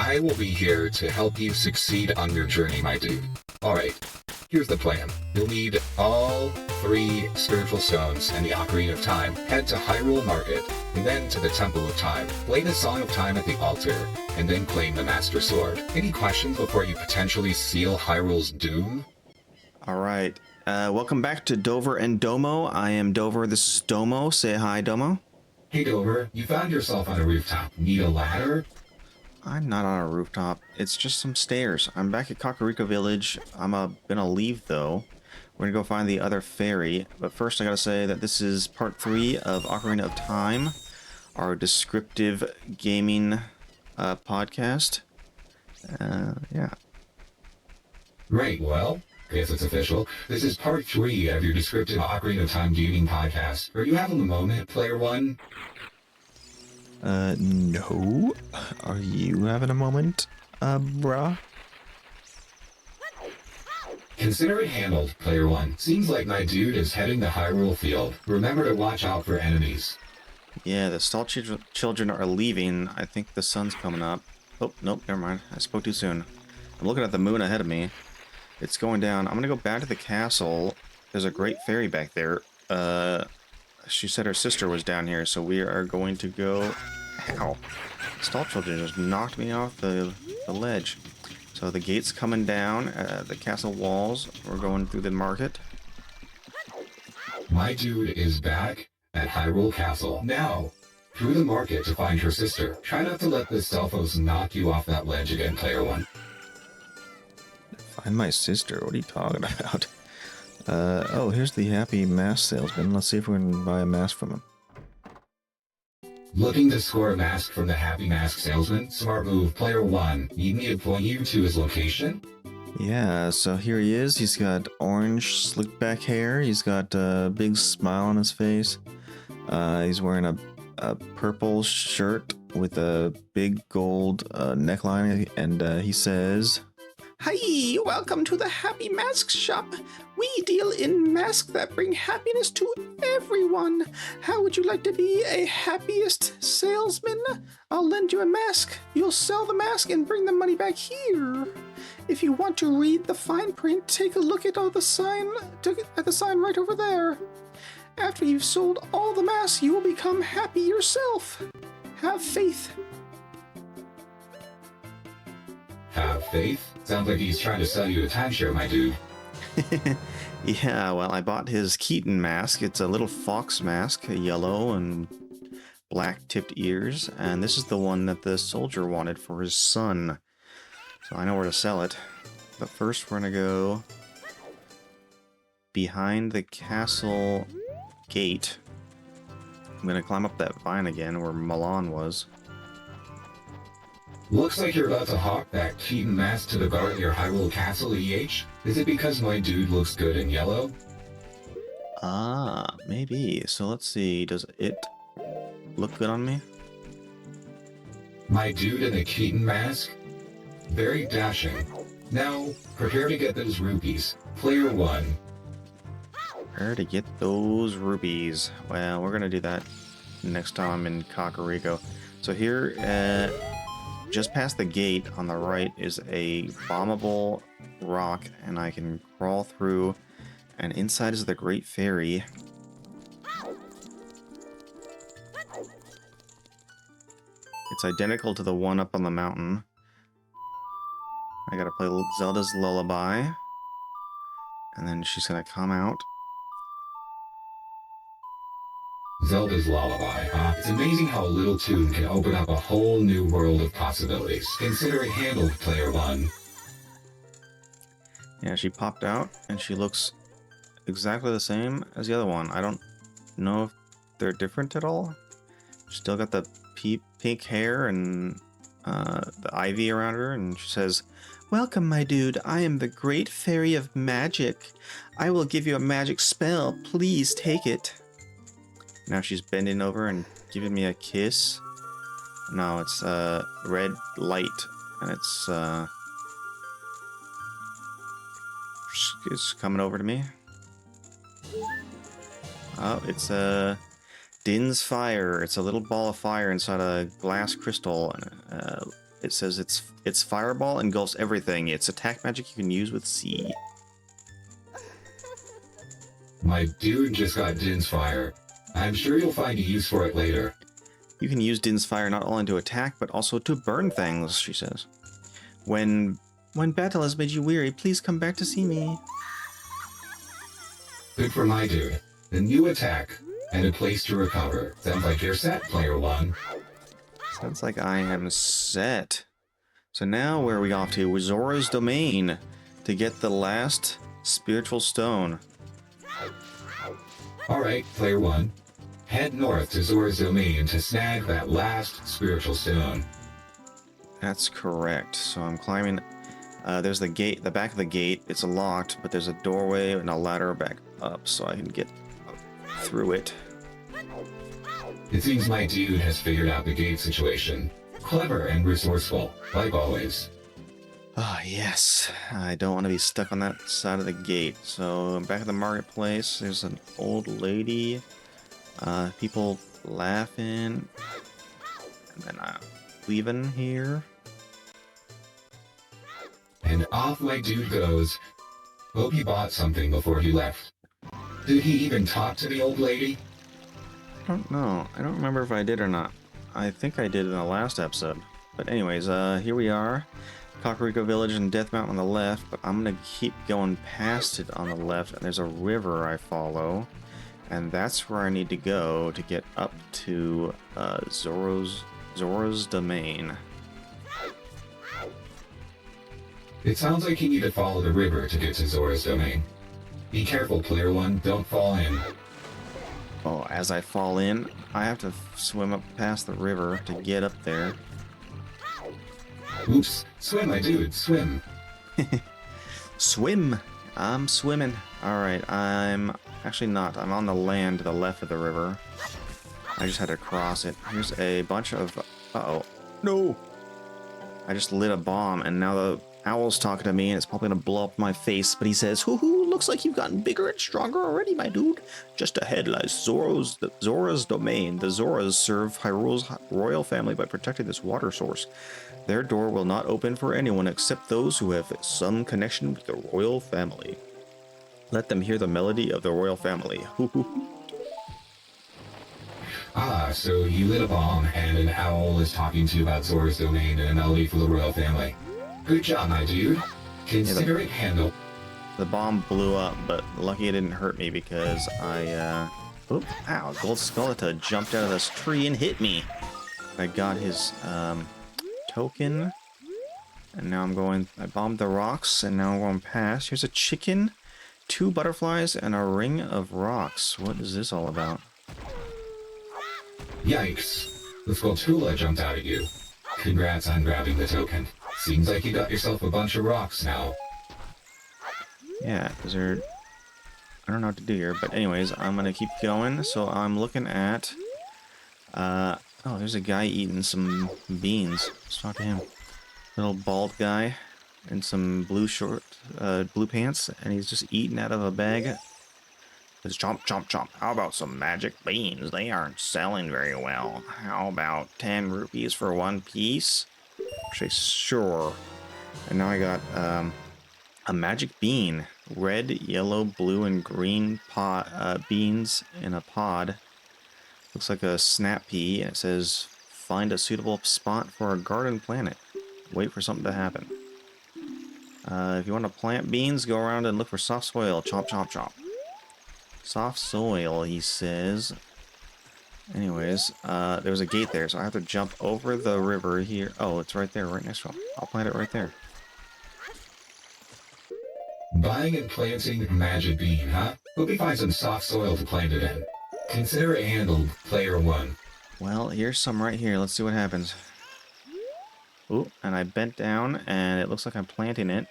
I will be here to help you succeed on your journey, my dude. Alright, here's the plan. You'll need all 3 spiritual stones and the Ocarina of Time. Head to Hyrule Market, and then to the Temple of Time. Play the Song of Time at the altar, and then claim the Master Sword. Any questions before you potentially seal Hyrule's doom? Alright, welcome back to Dover and Domo. I am Dover, this is Domo. Say hi, Domo. Hey Dover, you found yourself on a rooftop. Need a ladder? I'm not on a rooftop. It's just some stairs. I'm back at Kakariko Village. I'm gonna leave, though. We're gonna go find the other fairy. But first, I gotta say that this is part 3 of Ocarina of Time, our descriptive gaming podcast. Yeah. Great, well, guess it's official. This is part 3 of your descriptive Ocarina of Time gaming podcast. Are you having a moment, player 1? No. Are you having a moment, bruh? Consider it handled, player 1. Seems like my dude is heading to Hyrule Field. Remember to watch out for enemies. Yeah, the stall children are leaving. I think the sun's coming up. Oh, nope, never mind. I spoke too soon. I'm looking at the moon ahead of me. It's going down. I'm gonna go back to the castle. There's a great fairy back there. She said her sister was down here, so we are going to go... Ow. Stall children just knocked me off the ledge. So the gate's coming down, the castle walls. We're going through the market. My dude is back at Hyrule Castle. Now, through the market to find her sister. Try not to let the Stelphos knock you off that ledge again, player 1. Find my sister? What are you talking about? Oh, here's the happy mask salesman. Let's see if we can buy a mask from him. Looking to score a mask from the Happy Mask Salesman? Smart move, player 1. Need me to point you to his location? Yeah, so here he is. He's got orange slick back hair. He's got a big smile on his face. He's wearing a purple shirt with a big gold neckline, and he says... Hi, welcome to the Happy Mask Shop. We deal in masks that bring happiness to everyone. How would you like to be a happiest salesman? I'll lend you a mask. You'll sell the mask and bring the money back here. If you want to read the fine print, take a look at the sign right over there. After you've sold all the masks, you will become happy yourself. Have faith. Have faith? Sounds like he's trying to sell you a timeshare, my dude. Yeah, well, I bought his Keaton mask. It's a little fox mask, yellow and black-tipped ears, and this is the one that the soldier wanted for his son. So I know where to sell it. But first, we're gonna go behind the castle gate. I'm gonna climb up that vine again where Milan was. Looks like you're about to hawk that Keaton mask to the guard at your Hyrule Castle, EH. Is it because my dude looks good in yellow? Ah, maybe. So let's see. Does it look good on me? My dude in the Keaton mask? Very dashing. Now, prepare to get those rupees. Player 1. Where to get those rubies? Well, we're gonna do that next time I'm in Kakariko. So here, just past the gate on the right is a bombable rock, and I can crawl through, and inside is the Great Fairy. It's identical to the one up on the mountain. I gotta play Zelda's Lullaby, and then she's gonna come out. Zelda's Lullaby, huh? It's amazing how a little tune can open up a whole new world of possibilities. Consider it handled, player 1. Yeah, she popped out, and she looks exactly the same as the other one. I don't know if they're different at all. Still got the pink hair and the ivy around her, and she says, "Welcome, my dude. I am the Great Fairy of Magic. I will give you a magic spell. Please take it." Now she's bending over and giving me a kiss. No, it's red light, and it's coming over to me. Oh, it's Din's Fire. It's a little ball of fire inside a glass crystal. It says its fireball engulfs everything. It's attack magic you can use with C. My dude just got Din's fire. I'm sure you'll find a use for it later. You can use Din's fire not only to attack, but also to burn things, she says. When battle has made you weary, please come back to see me. Good for my dude. A new attack and a place to recover. Sounds like you're set, player one. Sounds like I am set. So now where are we off to? Zora's Domain to get the last spiritual stone. Alright, player one. Head north to Zora's Domain to snag that last spiritual stone. That's correct. So I'm climbing. There's the gate, the back of the gate. It's locked, but there's a doorway and a ladder back up so I can get through it. It seems my dude has figured out the gate situation. Clever and resourceful, like always. Ah, yes. I don't want to be stuck on that side of the gate. So I'm back at the marketplace. There's an old lady. People laughing. And then I'm leaving here. And off my dude goes. Hope he bought something before he left. Did he even talk to the old lady? I don't know. I don't remember if I did or not. I think I did in the last episode. But anyways, here we are. Kakariko Village and Death Mountain on the left, but I'm gonna keep going past it on the left, and there's a river I follow. And that's where I need to go to get up to Zora's Domain. It sounds like you need to follow the river to get to Zora's Domain. Be careful, player one, don't fall in. Oh, as I fall in, I have to swim up past the river to get up there. Oops, swim, my dude, swim. Swim! I'm swimming. Alright, I'm actually not. I'm on the land to the left of the river. I just had to cross it. Here's a bunch of... Uh-oh. No! I just lit a bomb, and now the owl's talking to me, and it's probably gonna blow up my face, but he says, "Hoo-hoo, looks like you've gotten bigger and stronger already, my dude. Just ahead lies Zora's Domain. The Zoras serve Hyrule's royal family by protecting this water source. Their door will not open for anyone except those who have some connection with the royal family. Let them hear the melody of the royal family. Hoo-hoo." Ah, so you lit a bomb, and an owl is talking to you about Zora's Domain and a melody for the royal family. Good job, my dude. Consider it handled. The bomb blew up, but lucky it didn't hurt me because Oop, ow, Gold Skullita jumped out of this tree and hit me. I got his, token. And now I bombed the rocks, and now I'm going past. Here's a chicken, 2 butterflies, and a ring of rocks. What is this all about? Yikes. The Skulltula jumped out at you. Congrats on grabbing the token. Seems like you got yourself a bunch of rocks now. Yeah, is there... I don't know what to do here, but anyways, I'm gonna keep going. So I'm looking at... oh, there's a guy eating some beans. Let's talk to him. Little bald guy in some blue pants, and he's just eating out of a bag. It's chomp, chomp, chomp. How about some magic beans? They aren't selling very well. How about 10 rupees for 1 piece? Actually, sure. And now I got a magic bean. Red, yellow, blue, and green beans in a pod. Looks like a snap pea. It says, find a suitable spot for a garden planet. Wait for something to happen. If you want to plant beans, go around and look for soft soil. Chomp, chomp, chomp. Soft soil, he says. Anyways, there's a gate there, so I have to jump over the river here. Oh, it's right there, right next to him. I'll plant it right there. Buying and planting magic bean, huh? Hope you find some soft soil to plant it in. Consider it handled, player one. Well, here's some right here. Let's see what happens. Ooh, and I bent down, and it looks like I'm planting it.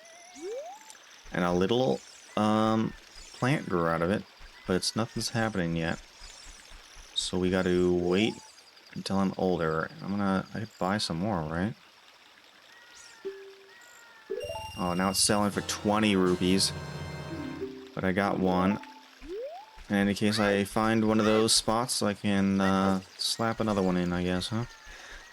And a little, plant grew out of it, but nothing's happening yet. So we gotta wait until I'm older. I could buy some more, right? Oh, now it's selling for 20 rupees. But I got one. And in case I find one of those spots, I can slap another one in, I guess, huh?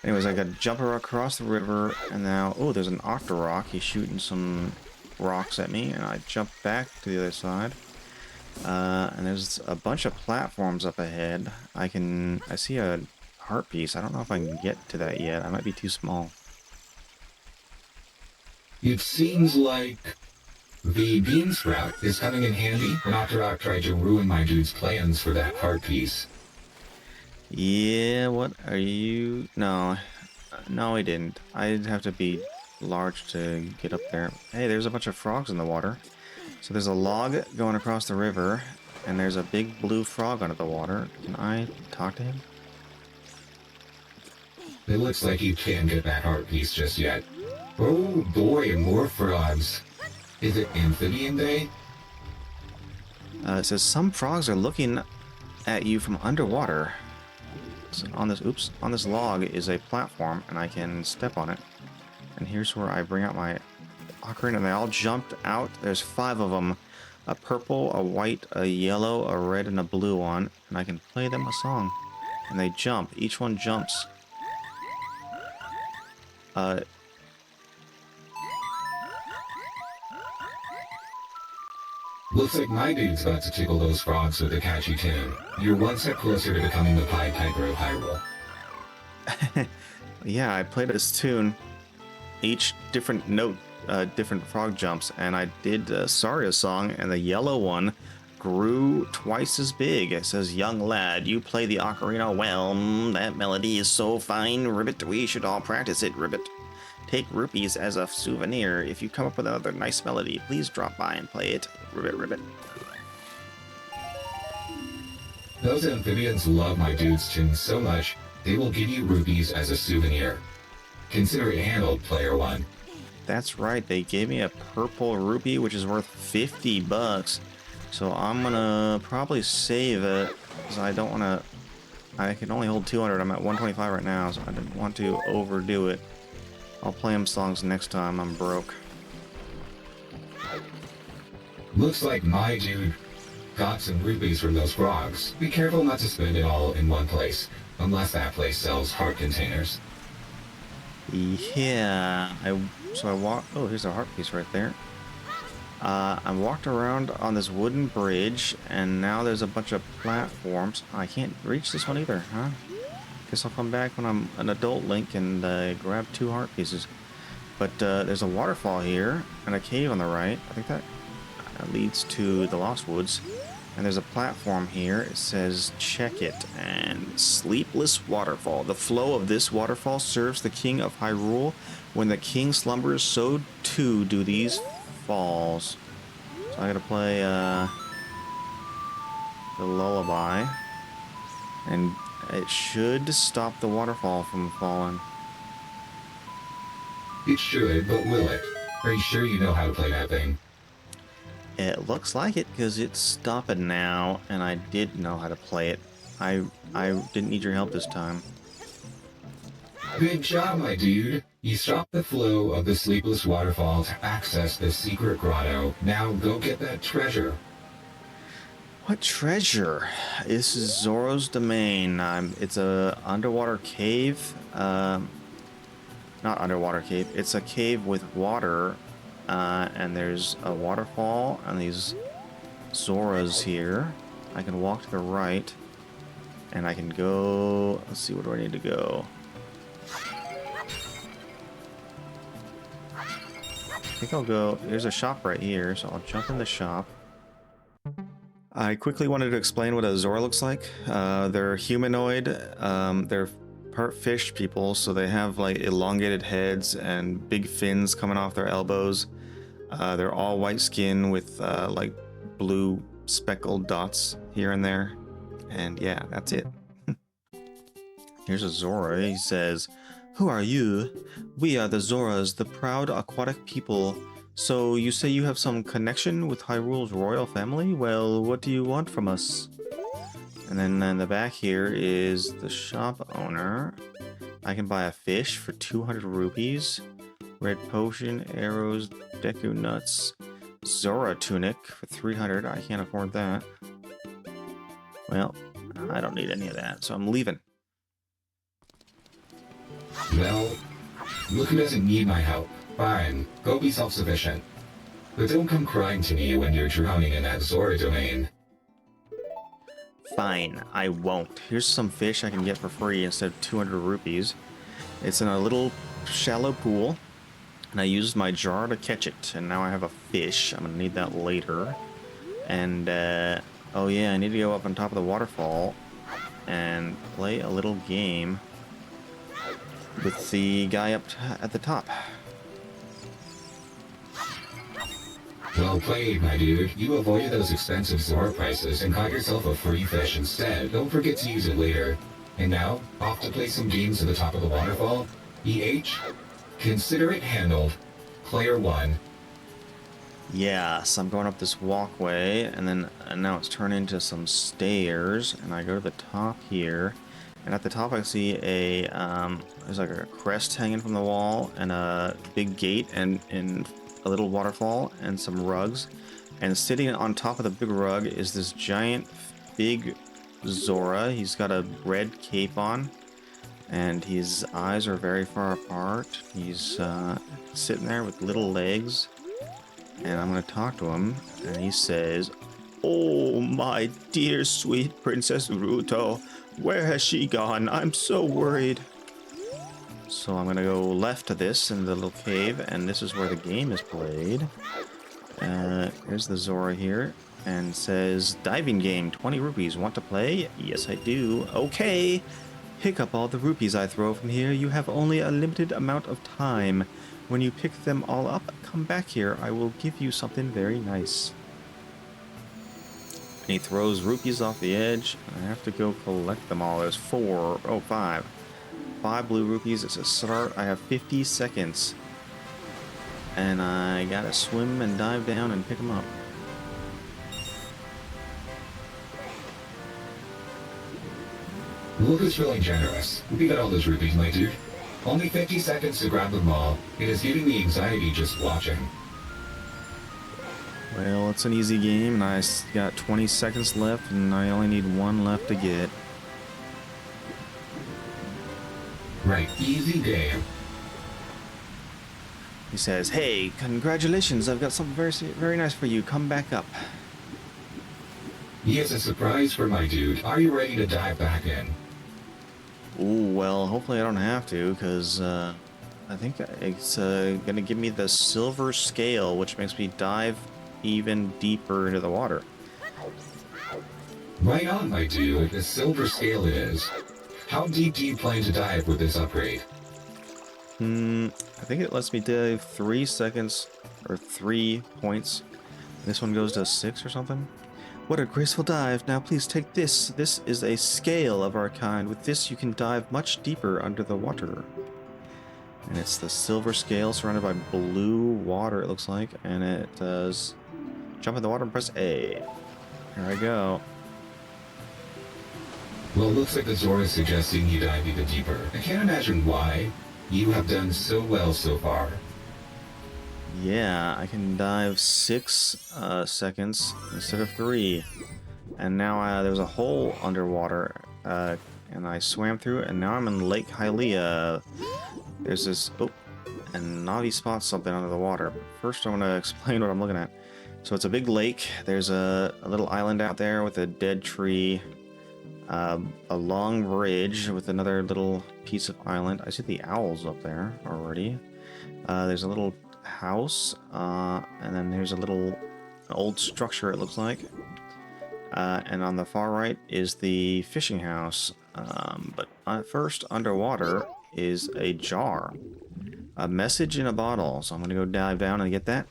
Anyways, I got to jump across the river, and now, oh, there's an Octorok. He's shooting some rocks at me, and I jump back to the other side. And there's a bunch of platforms up ahead. I see a heart piece. I don't know if I can get to that yet. I might be too small. It seems like the bean sprout is coming in handy. Nocturok tried to ruin my dude's plans for that heart piece. Yeah, what are you? No, no, I didn't. I'd have to be large to get up there. Hey, there's a bunch of frogs in the water. So there's a log going across the river, and there's a big blue frog under the water. Can I talk to him? It looks like you can't get that heart piece just yet. Oh boy, more frogs. Is it Amphibian Day? It says some frogs are looking at you from underwater. So on this log is a platform, and I can step on it. And here's where I bring out my ocarina, and they all jumped out. There's 5 of them. A purple, a white, a yellow, a red, and a blue one. And I can play them a song. And they jump. Each one jumps. Looks like my dude's about to tickle those frogs with a catchy tune. You're one step closer to becoming the Pied Piper of Hyrule. Yeah, I played this tune. Each different note, different frog jumps, and I did Saria's song, and the yellow one grew twice as big. It says, "Young lad, you play the ocarina well. That melody is so fine, Ribbit. We should all practice it, Ribbit. Take rupees as a souvenir. If you come up with another nice melody, please drop by and play it, Ribbit, Ribbit." Those amphibians love my dude's tune so much, they will give you rupees as a souvenir. Consider it handled, player one. That's right, they gave me a purple rupee, which is worth 50 bucks. So I'm gonna probably save it, because I don't want to... I can only hold 200, I'm at 125 right now, so I didn't want to overdo it. I'll play them songs next time, I'm broke. Looks like my dude got some rupees from those frogs. Be careful not to spend it all in one place, unless that place sells heart containers. Yeah, so I walked... Oh, here's a heart piece right there. I walked around on this wooden bridge, and now there's a bunch of platforms. I can't reach this one either, huh? Guess I'll come back when I'm an adult Link and grab 2 heart pieces. But there's a waterfall here, and a cave on the right. I think that leads to the Lost Woods. And there's a platform here. It says, check it. And Sleepless Waterfall. The flow of this waterfall serves the King of Hyrule. When the king slumbers, so too do these falls. So I gotta play the lullaby. And it should stop the waterfall from falling. It should, but will it? Are you sure you know how to play that thing? It looks like it, because it's stopping now, and I did know how to play it. I didn't need your help this time. Good job, my dude. You stopped the flow of the Sleepless Waterfall to access the secret grotto. Now go get that treasure. What treasure? This is Zoro's domain. It's a underwater cave. Not underwater cave. It's a cave with water. And there's a waterfall and these Zoras here. I can walk to the right. And I can go... Let's see, where do I need to go? I think I'll go... There's a shop right here, so I'll jump in the shop. I quickly wanted to explain what a Zora looks like. They're humanoid. They're part fish people, so they have like elongated heads and big fins coming off their elbows. They're all white skin with like blue speckled dots here and there. And yeah, that's it. Here's a Zora. He says, "Who are you? We are the Zoras, the proud aquatic people. So you say you have some connection with Hyrule's royal family? Well, what do you want from us?" And then in the back here is the shop owner. I can buy a fish for 200 rupees, red potion, arrows, Deku nuts, Zora tunic for 300. I can't afford that. Well, I don't need any of that, so I'm leaving. Well, look who doesn't need my help. Fine, go be self-sufficient. But don't come crying to me when you're drowning in that Zora domain. Fine, I won't. Here's some fish I can get for free instead of 200 rupees. It's in a little shallow pool, and I used my jar to catch it, and now I have a fish. I'm gonna need that later. And, oh yeah, I need to go up on top of the waterfall and play a little game with the guy up at the top. Well played, my dude. You avoided those expensive Zora prices and caught yourself a free fish instead. Don't forget to use it later. And now, off to play some games at the top of the waterfall. EH, consider it handled. Player 1. Yeah, so I'm going up this walkway, and then now it's turned into some stairs, and I go to the top here, and at the top I see a, there's like a crest hanging from the wall, and a big gate, and a little waterfall, and some rugs, and sitting on top of the big rug is this giant, big Zora. He's got a red cape on, and his eyes are very far apart. He's sitting there with little legs. And I'm going to talk to him, and he says, "Oh, my dear sweet Princess Ruto, where has she gone? I'm so worried." So I'm going to go left to this in the little cave, and this is where the game is played. Here's the Zora here, and says, "Diving game, 20 rupees. Want to play?" Yes, I do. Okay. Pick up all the rupees I throw from here. You have only a limited amount of time. When you pick them all up, come back here. I will give you something very nice. And he throws rupees off the edge. I have to go collect them all. There's 5. 5 blue rupees. It's a start. I have 50 seconds. And I gotta swim and dive down and pick them up. Look who's feeling generous. We got all those rupees, my dude. Only 50 seconds to grab them all. It is giving me anxiety just watching. Well, it's an easy game, and I got 20 seconds left, and I only need 1 left to get. Right, easy game. He says, "Hey, congratulations, I've got something very, very nice for you. Come back up." He has a surprise for my dude. Are you ready to dive back in? Ooh, well, hopefully I don't have to, because I think it's going to give me the silver scale, which makes me dive even deeper into the water. Right on, my dude. The silver scale it is. How deep do you plan to dive with this upgrade? I think it lets me dive 3 seconds, or 3 points. This one goes to 6 or something. What a graceful dive. Now please take this. This is a scale of our kind. With this you can dive much deeper under the water. And it's the silver scale surrounded by blue water, it looks like. And it does jump in the water and press A. Here I go. Well, it looks like the Zora is suggesting you dive even deeper. I can't imagine why. You have done so well so far. Yeah, I can dive 6 seconds instead of 3. And now there's a hole underwater, and I swam through it, and now I'm in Lake Hylia. There's this, and Navi spots something under the water. But first I'm going to explain what I'm looking at. So it's a big lake. There's a little island out there with a dead tree, a long bridge with another little piece of island. I see the owls up there already. There's a little house, and then there's a little old structure, it looks like, and on the far right is the fishing house, but first underwater is a jar, a message in a bottle, so I'm gonna go dive down and get that.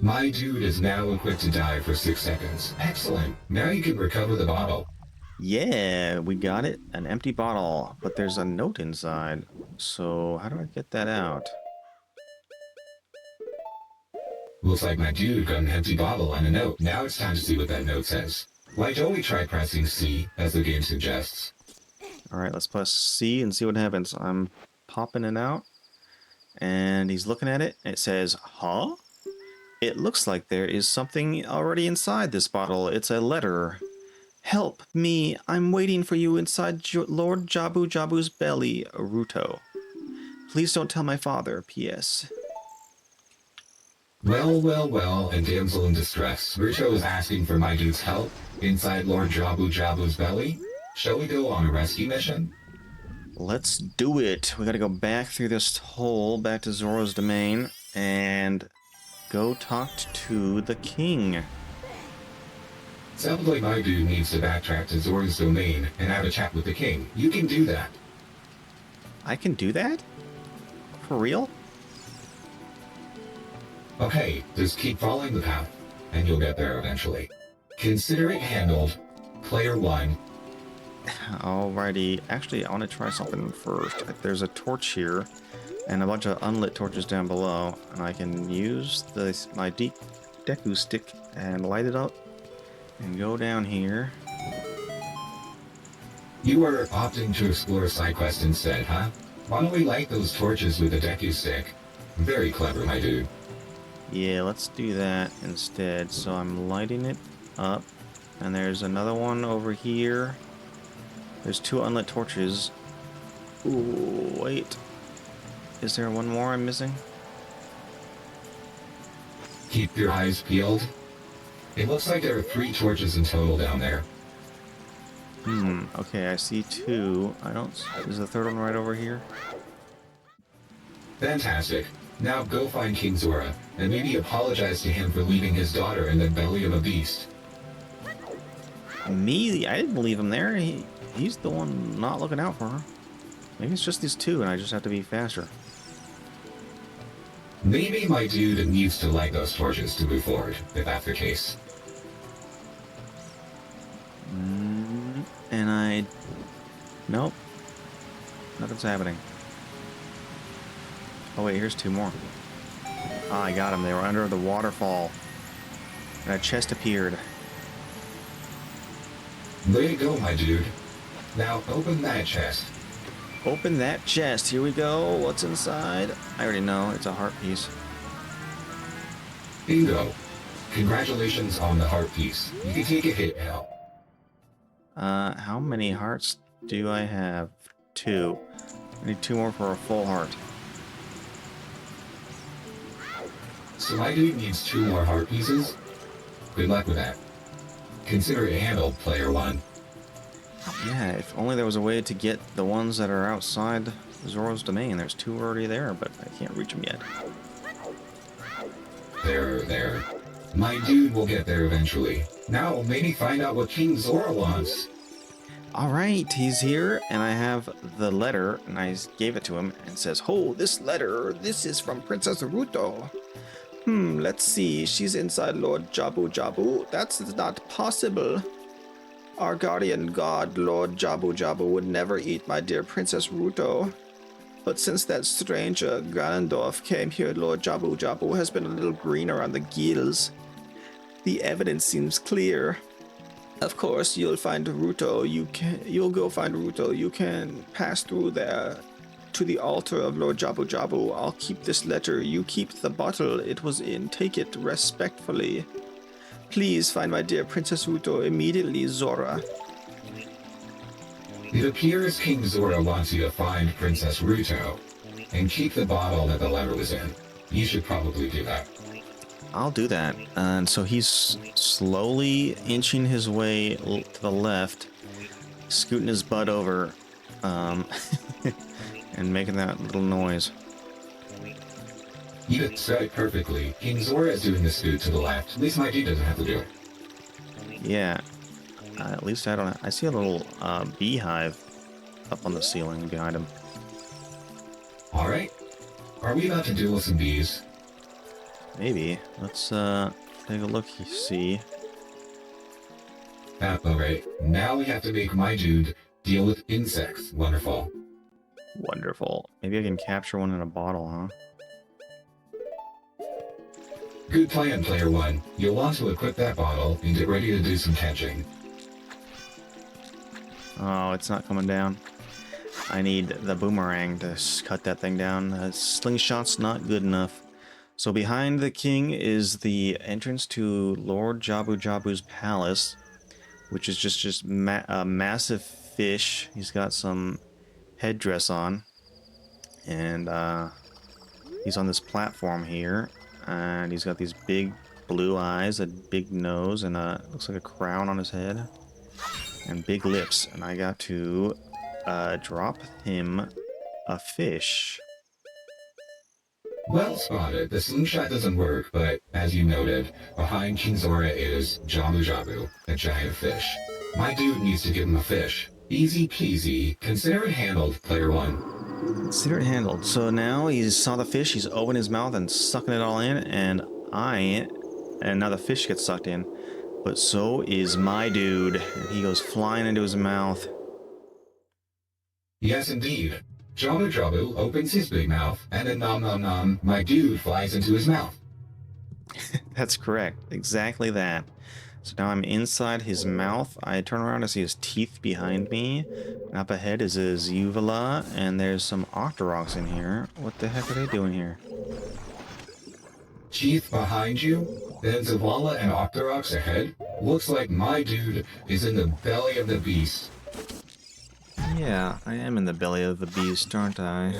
My dude is now equipped to dive for 6 seconds. Excellent. Now you can recover the bottle. Yeah, we got it, an empty bottle, but there's a note inside, so how do I get that out? Looks like my dude got an empty bottle and a note. Now it's time to see what that note says. Why don't we try pressing C, as the game suggests? Alright, let's press C and see what happens. I'm popping it out, and he's looking at it, and it says, "Huh? It looks like there is something already inside this bottle. It's a letter. Help me! I'm waiting for you inside Lord Jabu Jabu's belly, Ruto. Please don't tell my father, P.S. Well, well, well, a damsel in distress. Ruto is asking for my dude's help inside Lord Jabu Jabu's belly. Shall we go on a rescue mission? Let's do it! We gotta go back through this hole, back to Zoro's domain, and go talk to the king. Sounds like my dude needs to backtrack to Zora's domain and have a chat with the king. You can do that. I can do that? For real? Okay, just keep following the path, and you'll get there eventually. Consider it handled. Player 1. Alrighty. Actually, I want to try something first. There's a torch here, and a bunch of unlit torches down below, and I can use my Deku stick and light it up, and go down here. You are opting to explore a side quest instead, huh? Why don't we light those torches with a Deku stick? Very clever, my dude. Yeah, let's do that instead. So I'm lighting it up, and there's another one over here. There's 2 unlit torches. Ooh, wait. Is there one more I'm missing? Keep your eyes peeled. It looks like there are 3 torches in total down there. Okay, I see 2. Is the third one right over here? Fantastic. Now go find King Zora, and maybe apologize to him for leaving his daughter in the belly of a beast. Me? I didn't leave him there. He's the one not looking out for her. Maybe it's just these 2 and I just have to be faster. Maybe my dude needs to light those torches to move forward, if that's the case. And Nope. Nothing's happening. Oh wait, here's 2 more. Ah, I got them. They were under the waterfall. And a chest appeared. Way to go, my dude. Now open that chest. Open that chest. Here we go. What's inside? I already know. It's a heart piece. Bingo. Congratulations on the heart piece. You can take a hit now. How many hearts do I have? 2. I need 2 more for a full heart. So my dude needs 2 more heart pieces? Good luck with that. Consider it handled, player 1. Yeah, if only there was a way to get the ones that are outside Zoro's domain. There's 2 already there, but I can't reach them yet. There. My dude will get there eventually. Now maybe find out what King Zora wants. Alright, he's here, and I have the letter, and I gave it to him, and it says, "Oh, this letter, this is from Princess Ruto. Let's see, she's inside Lord Jabu Jabu. That's not possible. Our guardian god, Lord Jabu Jabu, would never eat my dear Princess Ruto. But since that stranger, Ganondorf, came here, Lord Jabu Jabu has been a little green around the gills. The evidence seems clear. Of course, you'll find Ruto. You'll go find Ruto. You can pass through there to the altar of Lord Jabu Jabu. I'll keep this letter. You keep the bottle it was in. Take it respectfully. Please find my dear Princess Ruto immediately, Zora." It appears King Zora wants you to find Princess Ruto, and keep the bottle that the letter was in. You should probably do that. I'll do that. And so he's slowly inching his way to the left, scooting his butt over, and making that little noise. You said it perfectly. King Zora is doing the scoot to the left. At least my dude doesn't have to do it. Yeah. At least I don't. I see a little beehive up on the ceiling behind him. Alright. Are we about to deal with some bees? Maybe. Let's take a look. See. Alright. Now we have to make my dude deal with insects. Wonderful. Wonderful. Maybe I can capture one in a bottle, huh? Good plan, player 1. You'll want to equip that bottle and get ready to do some catching. Oh, it's not coming down. I need the boomerang to cut that thing down. Slingshot's not good enough. So behind the king is the entrance to Lord Jabu Jabu's palace, which is just a massive fish. He's got some headdress on, and he's on this platform here, and he's got these big blue eyes, a big nose, and looks like a crown on his head, and big lips. And I got to drop him a fish. Well spotted. The slingshot doesn't work, but as you noted, behind King Zora is Jabu Jabu, a giant fish. My dude needs to give him a fish. Easy peasy. Consider it handled, player one. Consider it handled. So now he saw the fish, he's opened his mouth and sucking it all in, and now the fish gets sucked in. But so is my dude. And he goes flying into his mouth. Yes, indeed. Jabu Jabu opens his big mouth, and then nom nom nom, my dude flies into his mouth. That's correct. Exactly that. So now I'm inside his mouth. I turn around to see his teeth behind me. And up ahead is his uvula, and there's some Octoroks in here. What the heck are they doing here? Teeth behind you, then Zavala and Octoroks ahead. Looks like my dude is in the belly of the beast. Yeah, I am in the belly of the beast, aren't I?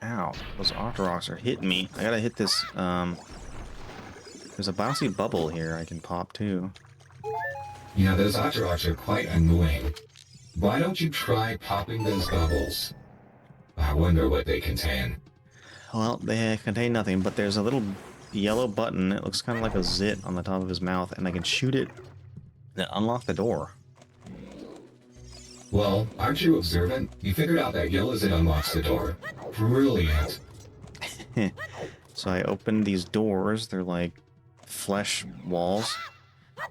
Ow, those Octoroks are hitting me. I gotta hit this, there's a bouncy bubble here I can pop too. Yeah, those Octoroks are quite annoying. Why don't you try popping those bubbles? I wonder what they contain. Well, they contain nothing, but there's a little yellow button. It looks kind of like a zit on the top of his mouth, and I can shoot it and unlock the door. Well, aren't you observant? You figured out that yellow zit unlocks the door. Brilliant. So I opened these doors. They're like flesh walls.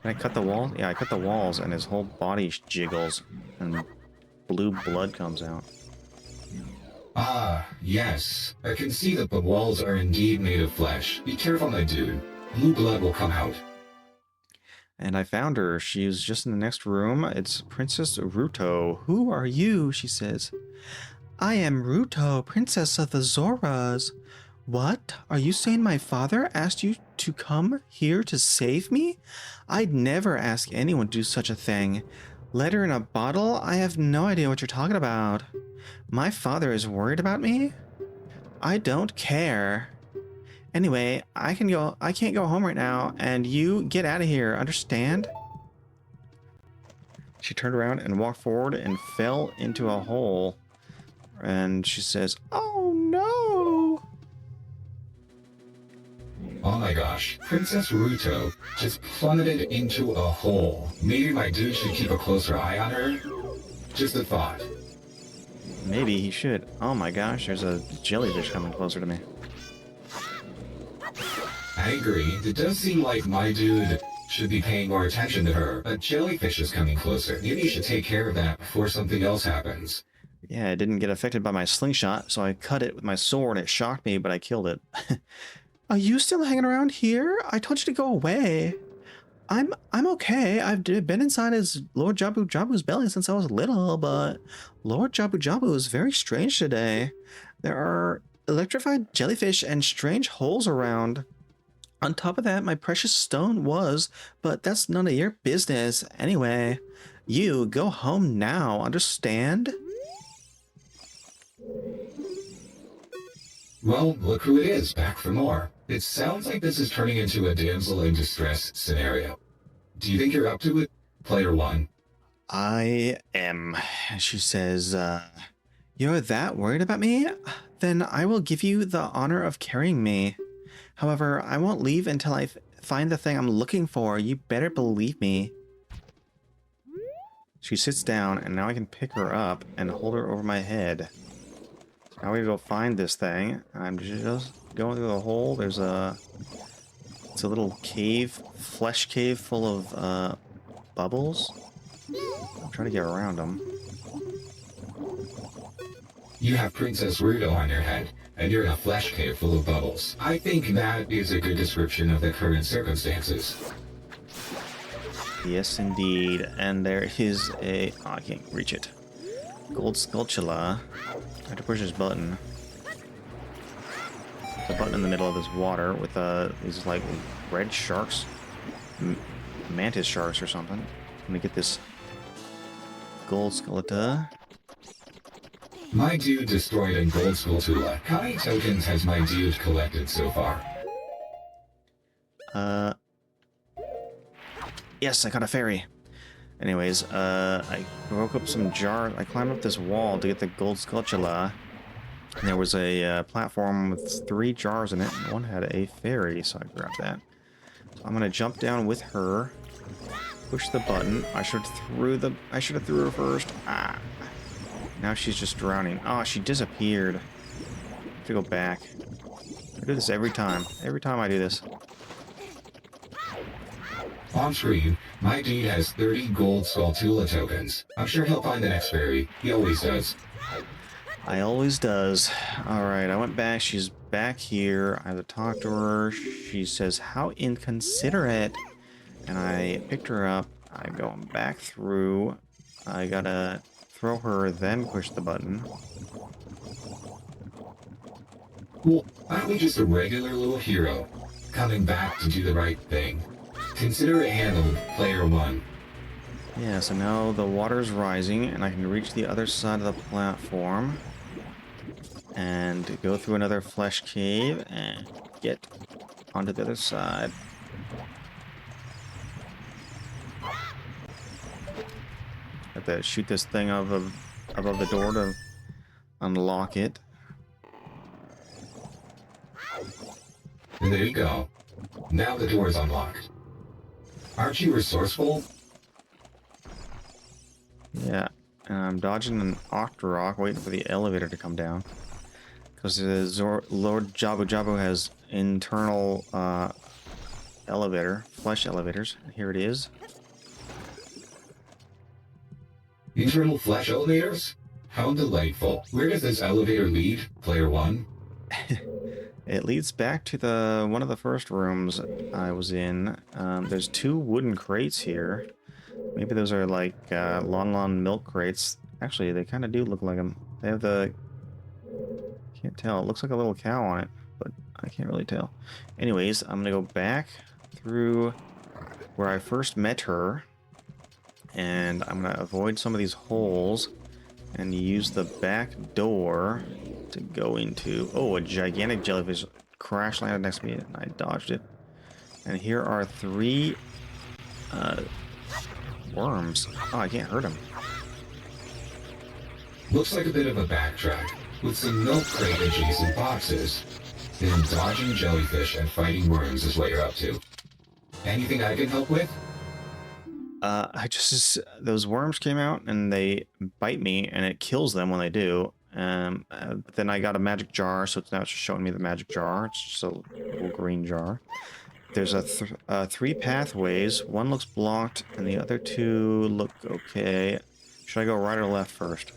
Can I cut the walls? Yeah, I cut the walls, and his whole body jiggles, and blue blood comes out. Ah, yes. I can see that the walls are indeed made of flesh. Be careful, my dude. Blue blood will come out. And I found her. She's just in the next room. It's Princess Ruto. Who are you? She says. I am Ruto, Princess of the Zoras. What? Are you saying my father asked you to come here to save me? I'd never ask anyone to do such a thing. Letter in a bottle? I have no idea what you're talking about. My father is worried about me? I don't care. Anyway, I can't go home right now, and you get out of here, understand? She turned around and walked forward and fell into a hole. And she says, "Oh no!" Oh my gosh, Princess Ruto just plummeted into a hole. Maybe my dude should keep a closer eye on her? Just a thought. Maybe he should. Oh my gosh, there's a jellyfish coming closer to me. I agree. It does seem like my dude should be paying more attention to her. A jellyfish is coming closer. Maybe you should take care of that before something else happens. Yeah, it didn't get affected by my slingshot, so I cut it with my sword and it shocked me, but I killed it. Are you still hanging around here? I told you to go away. I'm okay. I've been inside his Lord Jabu Jabu's belly since I was little, but Lord Jabu Jabu is very strange today. There are electrified jellyfish and strange holes around. On top of that, my precious stone was, but that's none of your business. Anyway, you go home now, understand? Well, look who it is, back for more. It sounds like this is turning into a damsel in distress scenario. Do you think you're up to it, player one? I am. She says, you're that worried about me? Then I will give you the honor of carrying me. However, I won't leave until I find the thing I'm looking for. You better believe me. She sits down, and now I can pick her up and hold her over my head. So now we go find this thing. I'm just going through the hole. There's it's a little cave, flesh cave full of bubbles. I'm trying to get around them. You have Princess Ruto on your head, and you're in a flesh cave full of bubbles. I think that is a good description of the current circumstances. Yes, indeed. And there is a... Oh, I can't reach it. Gold Skulltula. I have to push this button. The button in the middle of this water with these like red sharks. Mantis sharks or something. gonna get this gold skeleton. My dude destroyed a gold Skulltula. How many tokens has my dude collected so far? Yes, I got a fairy. Anyways, I broke up some jars. I climbed up this wall to get the gold Skulltula. And there was a platform with 3 jars in it, and one had a fairy, so I grabbed that. So I'm gonna jump down with her, push the button. I should have threw her first. Ah. Now she's just drowning. Oh, she disappeared. I have to go back. I do this every time. Every time I do this. On screen, my dude has 30 gold Skulltula tokens. I'm sure he'll find the next fairy. He always does. I always does. Alright, I went back. She's back here. I have to talk to her. She says, how inconsiderate. And I picked her up. I go back through. I gotta throw her, then push the button. Well, aren't we just a regular little hero, coming back to do the right thing? Consider it handled, player 1. Yeah, so now the water's rising, and I can reach the other side of the platform. And go through another flesh cave, and get onto the other side. Have to shoot this thing above the door to unlock it. And there you go. Now the door is unlocked. Aren't you resourceful? Yeah, and I'm dodging an Octorok, waiting for the elevator to come down. Because Lord Jabu Jabu has internal flesh elevators. Here it is. Internal flesh elevators? How delightful. Where does this elevator lead, player 1? It leads back to one of the first rooms I was in. There's 2 wooden crates here. Maybe those are like Lon milk crates. Actually, they kind of do look like them. They have the... Can't tell. It looks like a little cow on it, but I can't really tell. Anyways, I'm gonna go back through where I first met her, and I'm gonna avoid some of these holes and use the back door to go into... Oh, a gigantic jellyfish crash landed next to me, and I dodged it. And here are 3 worms. Oh, I can't hurt them. Looks like a bit of a backtrack, with some milk crate adjacent boxes. Then dodging jellyfish and fighting worms is what you're up to. Anything I can help with? Those worms came out and they bite me, and it kills them when they do. But then I got a magic jar, so now it's just showing me the magic jar. It's just a little green jar. There's 3 pathways. One looks blocked, and the other 2 look okay. Should I go right or left first?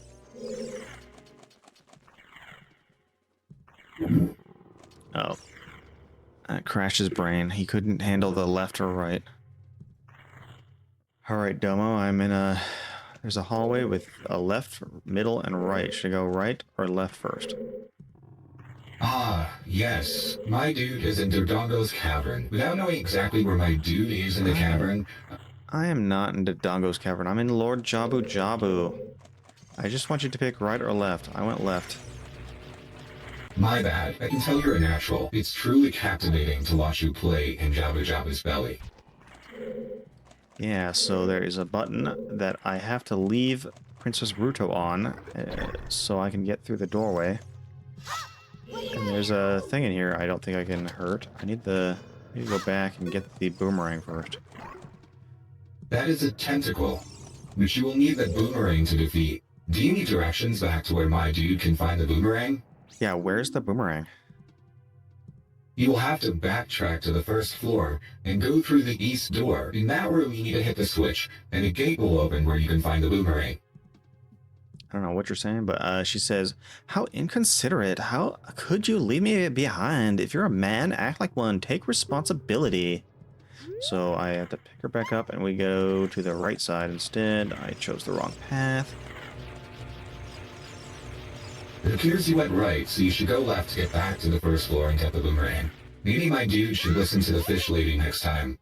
Oh. That crashed his brain. He couldn't handle the left or right. Alright, Domo, I'm in a... There's a hallway with a left, middle, and right. Should I go right or left first? Ah, yes. My dude is in Dodongo's cavern. Without knowing exactly where my dude is in the cavern... I am not in Dodongo's cavern. I'm in Lord Jabu Jabu. I just want you to pick right or left. I went left. My bad. I can tell you're a natural. It's truly captivating to watch you play in Jabu Jabu's belly. Yeah, so there is a button that I have to leave Princess Ruto on so I can get through the doorway. And there's a thing in here I don't think I can hurt. I need to go back and get the boomerang first. That is a tentacle, which you will need the boomerang to defeat. Do you need directions back to where my dude can find the boomerang? Yeah, where's the boomerang? You will have to backtrack to the first floor and go through the east door. In that room, you need to hit the switch, and a gate will open where you can find the boomerang. I don't know what you're saying, but she says, how inconsiderate. How could you leave me behind? If you're a man, act like one. Take responsibility. So I have to pick her back up, and we go to the right side instead. I chose the wrong path. It appears you went right, so you should go left to get back to the first floor and get the boomerang. Maybe my dude should listen to the fish lady next time.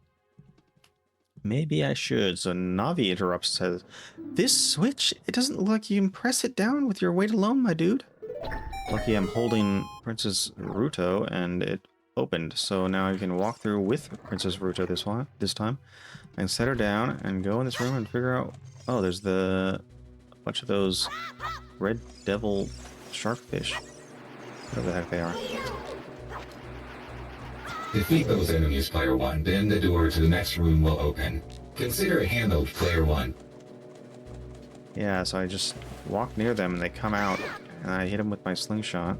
Maybe I should. So Navi interrupts, says, "This switch, it doesn't look like you can press it down with your weight alone, my dude." Lucky I'm holding Princess Ruto and it opened. So now I can walk through with Princess Ruto this time. I can set her down and go in this room and figure out... Oh, there's a bunch of those red devil sharkfish. Whatever the heck they are. Defeat those enemies, Player 1, then the door to the next room will open. Consider it handled, Player 1. Yeah, so I just walk near them and they come out, and I hit them with my slingshot.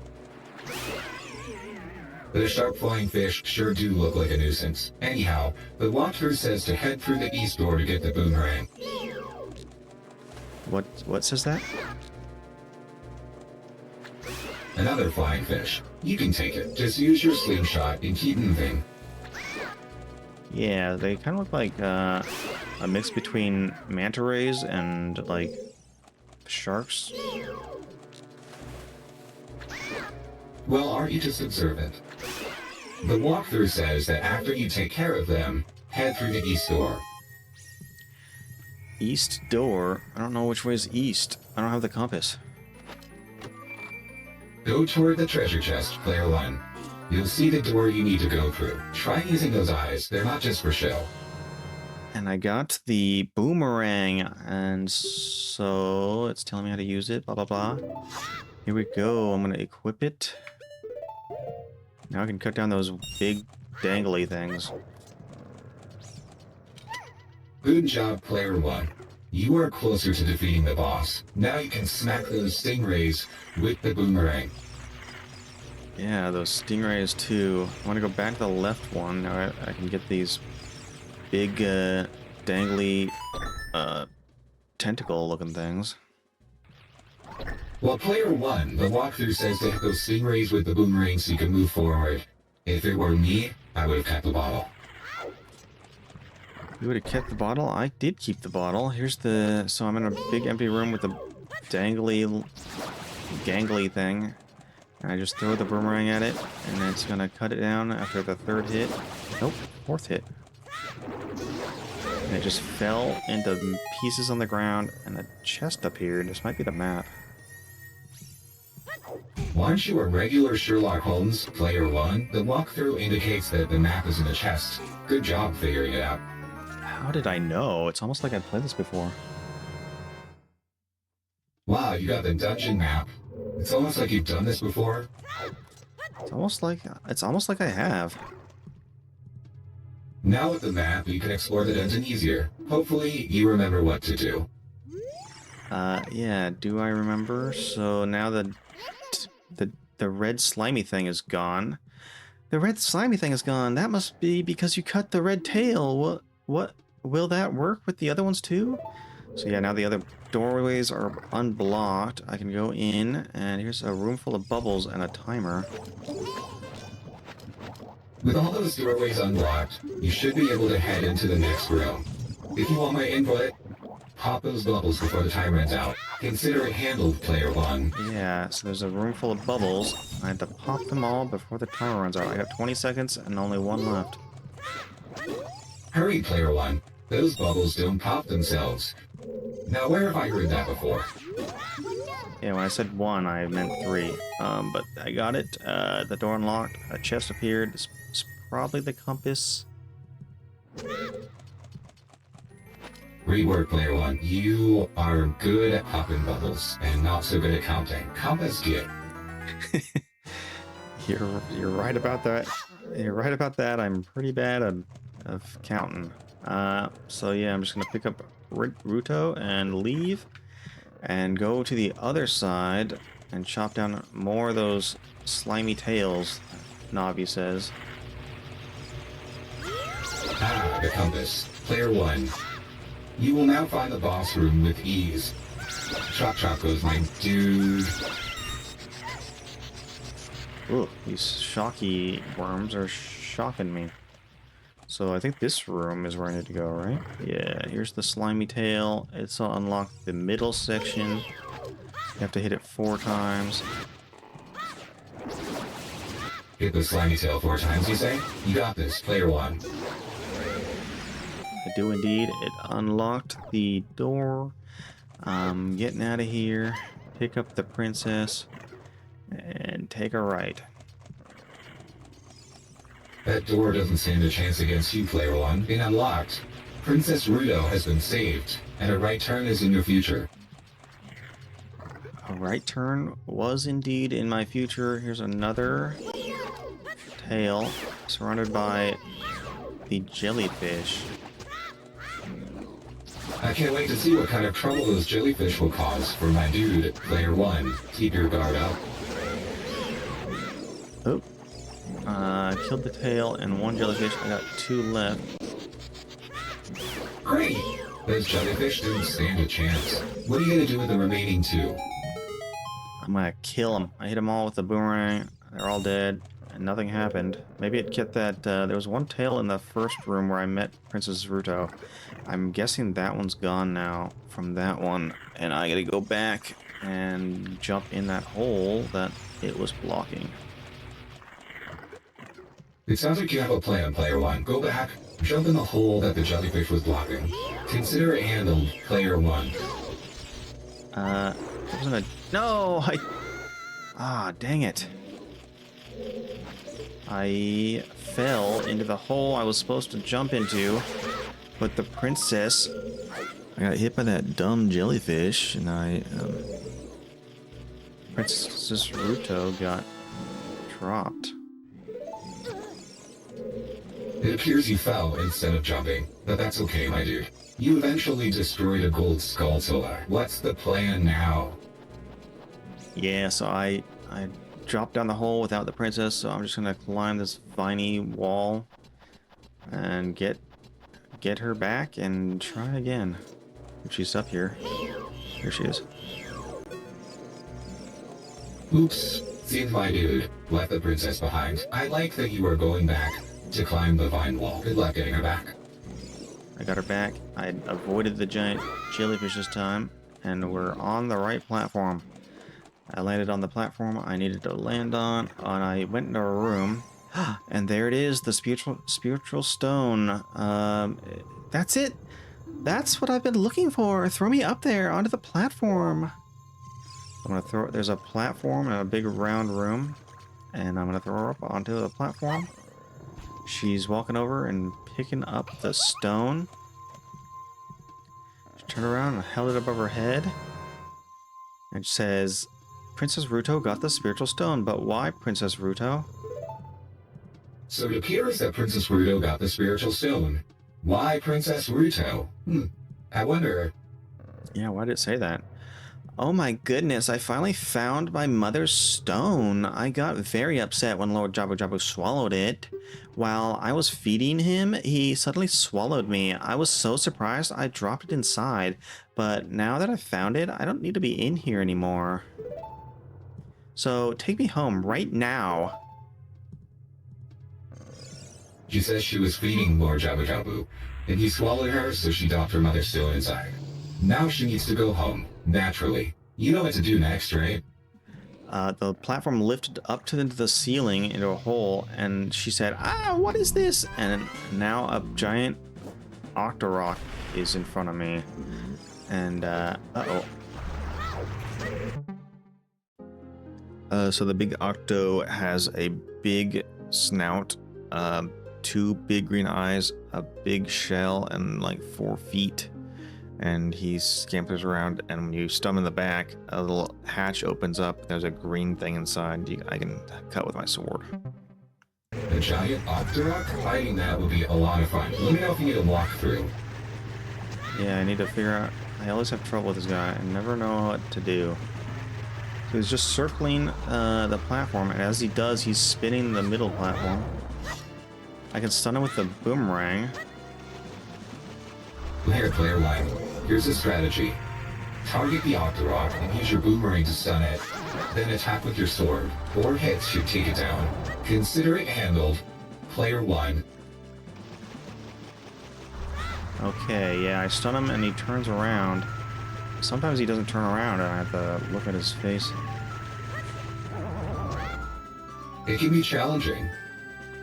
The sharp flying fish sure do look like a nuisance. Anyhow, the walkthrough says to head through the east door to get the boomerang. What says that? Another flying fish. You can take it. Just use your slingshot and keep moving. Yeah, they kind of look like a mix between manta rays and, like, sharks. Well, aren't you just observant? The walkthrough says that after you take care of them, head through the east door. East door? I don't know which way is east. I don't have the compass. Go toward the treasure chest, Player 1. You'll see the door you need to go through. Try using those eyes. They're not just for show. And I got the boomerang, and so it's telling me how to use it, blah, blah, blah. Here we go. I'm going to equip it. Now I can cut down those big dangly things. Good job, Player 1. You are closer to defeating the boss. Now you can smack those stingrays with the boomerang. Yeah, those stingrays too. I want to go back to the left one. Now I can get these big, dangly, tentacle-looking things. Well, Player 1, the walkthrough says to hit those stingrays with the boomerang so you can move forward. If it were me, I would have kept the bottle. You would have kept the bottle? I did keep the bottle. Here's the... So I'm in a big empty room with a dangly, gangly thing. And I just throw the boomerang at it, and it's gonna cut it down after the third hit. Nope, fourth hit. And it just fell into pieces on the ground, and a chest appeared. This might be the map. Aren't you a regular Sherlock Holmes, Player 1? The walkthrough indicates that the map is in the chest. Good job figuring it out. How did I know? It's almost like I've played this before. Wow, you got the dungeon map. It's almost like you've done this before. It's almost like I have. Now with the map, you can explore the dungeon easier. Hopefully, you remember what to do. Yeah, do I remember? So now the red slimy thing is gone. The red slimy thing is gone. That must be because you cut the red tail. What? Will that work with the other ones too? So yeah, now the other doorways are unblocked. I can go in, and here's a room full of bubbles and a timer. With all those doorways unblocked, you should be able to head into the next room. If you want my input, pop those bubbles before the time runs out. Consider it handled, Player 1. Yeah, so there's a room full of bubbles. I have to pop them all before the timer runs out. I got 20 seconds and only one left. Hurry, Player 1. Those bubbles don't pop themselves. Now, where have I heard that before? Yeah, when I said one, I meant three. But I got it. The door unlocked. A chest appeared. It's probably the compass. Great work, Player 1. You are good at popping bubbles, and not so good at counting. Compass get. You're right about that. You're right about that. I'm pretty bad at counting. So yeah, I'm just gonna pick up Ruto and leave, and go to the other side and chop down more of those slimy tails. Navi says. Ah, the compass. Player 1. You will now find the boss room with ease. Chop chop goes my dude. Ooh, these shocky worms are shocking me. So I think this room is where I need to go, right? Yeah, here's the slimy tail. It's unlocked the middle section. You have to hit it 4 times. Hit the slimy tail 4 times, you say? You got this, Player 1. I do indeed. It unlocked the door. I'm getting out of here. Pick up the princess and take a right. That door doesn't stand a chance against you, Player One. It unlocked. Princess Ruto has been saved, and a right turn is in your future. A right turn was indeed in my future. Here's another tail surrounded by the jellyfish. I can't wait to see what kind of trouble those jellyfish will cause for my dude, Player One. Keep your guard up. Oh. Killed the tail and one jellyfish. I got 2 left. Great! Those jellyfish didn't stand a chance. What are you gonna do with the remaining 2? I'm gonna kill them. I hit them all with the boomerang. They're all dead, and nothing happened. Maybe it kept that. There was one tail in the first room where I met Princess Ruto. I'm guessing that one's gone now from that one, and I gotta go back and jump in that hole that it was blocking. It sounds like you have a plan, Player One. Go back, jump in the hole that the jellyfish was blocking. Consider it handled, Player One. It wasn't a... No! Dang it. I fell into the hole I was supposed to jump into, but the princess... I got hit by that dumb jellyfish, and Princess Ruto got dropped. It appears you fell instead of jumping, but that's okay, my dude. You eventually destroyed a gold skull solar. What's the plan now? Yeah, so I dropped down the hole without the princess, so I'm just gonna climb this viney wall and get her back and try again. If she's up here. Here she is. Oops. Seems my dude left the princess behind. I like that you are going back to climb the vine wall. Good luck getting her back. I got her back. I avoided the giant jellyfish this time, and we're on the right platform. I landed on the platform I needed to land on, and I went into a room, and there it is, the spiritual stone. That's it. That's what I've been looking for. Throw me up there onto the platform. I'm gonna throw. There's a platform in a big round room, and I'm gonna throw her up onto the platform. She's walking over and picking up the stone. She turned around and held it above her head. And it says, Princess Ruto got the spiritual stone, but why Princess Ruto? So it appears that Princess Ruto got the spiritual stone. Why Princess Ruto? I wonder. Yeah, why did it say that? Oh my goodness, I finally found my mother's stone. I got very upset when Lord Jabu Jabu swallowed it. While I was feeding him, he suddenly swallowed me. I was so surprised I dropped it inside. But now that I found it, I don't need to be in here anymore. So take me home right now. She says she was feeding Lord Jabu Jabu, and he swallowed her, so she docked her mother's stone inside. Now she needs to go home, naturally. You know what to do next, right? The platform lifted up to the ceiling into a hole, and she said, "Ah, what is this?" And now a giant Octorok is in front of me. And, uh-oh. So the big octo has a big snout, 2 big green eyes, a big shell, and like 4 feet. And he scampers around, and when you stun him in the back, a little hatch opens up. There's a green thing inside I can cut with my sword. A giant Octorok? Fighting that would be a lot of fun. Let me know if you need a walkthrough. Yeah, I need to figure out... I always have trouble with this guy. I never know what to do. So he's just circling the platform, and as he does, he's spinning the middle platform. I can stun him with the boomerang. Here, Player One. Here's a strategy. Target the Octorok and use your boomerang to stun it. Then attack with your sword. 4 hits should take it down. Consider it handled. Player One. Okay, yeah, I stun him and he turns around. Sometimes he doesn't turn around and I have to look at his face. It can be challenging.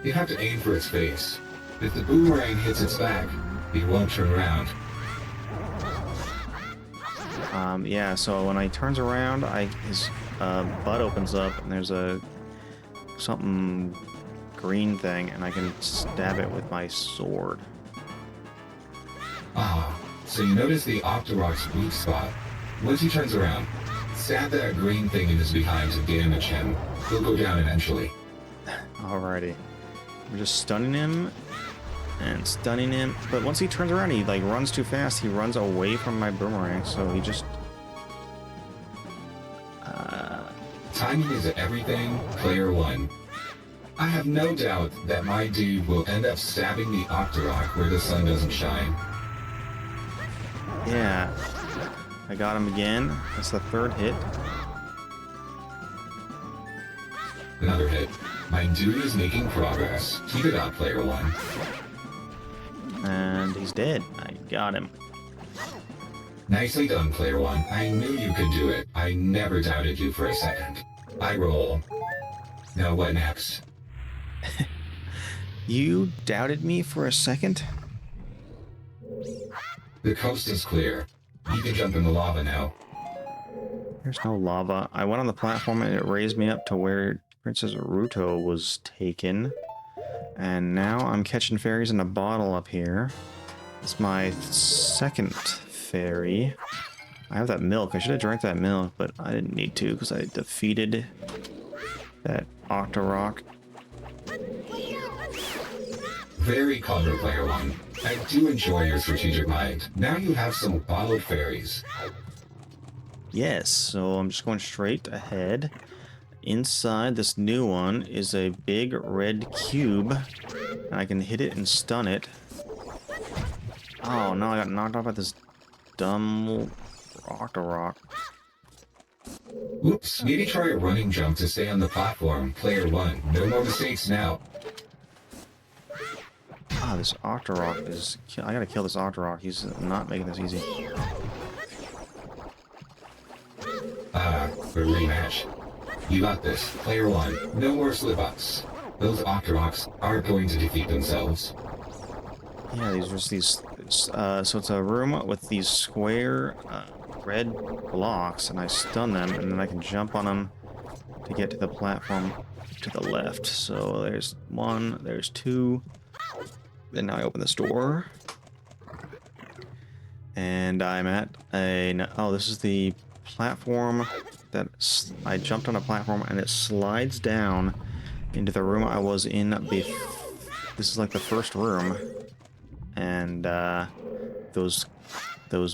You have to aim for its face. If the boomerang hits its back, He won't turn around. Yeah, so when he turns around, his butt opens up and there's a something green thing, and I can stab it with my sword. Ah, so you notice the Octorok's weak spot. Once he turns around, stab that green thing in his behind to damage him. He'll go down eventually. Alrighty. We're just stunning him and stunning him. But once he turns around, he like runs too fast. He runs away from my boomerang, so he just... Timing is everything, player one. I have no doubt that my dude will end up stabbing the Octorok where the sun doesn't shine. Yeah. I got him again. That's the third hit. Another hit. My dude is making progress. Keep it up, player one. And he's dead. I got him. Nicely done, player one. I knew you could do it. I never doubted you for a second. I roll. Now what next? You doubted me for a second? The coast is clear. You can jump in the lava now. There's no lava. I went on the platform and it raised me up to where Princess Ruto was taken. And now I'm catching fairies in a bottle up here. It's my second fairy. I have that milk. I should have drank that milk, but I didn't need to because I defeated that Octorok. Very clever, player one. I do enjoy your strategic mind. Now you have some bottled fairies. Yes, so I'm just going straight ahead. Inside this new one is a big red cube. And I can hit it and stun it. Oh no, I got knocked off by this dumb Octorok. Oops, maybe try a running jump to stay on the platform, player one. No more mistakes now. Ah, this Octorok is... I gotta kill this Octorok. He's not making this easy. A rematch. You got this, player one. No more slip-ups. Those Octoroks aren't going to defeat themselves. Yeah, these are just these... so it's a room with these square red blocks, and I stun them, and then I can jump on them to get to the platform to the left. So there's one, there's two. Then now I open this door. And I'm at a... Oh, this is the platform that... I jumped on a platform and it slides down into the room I was in before. This is like the first room. And those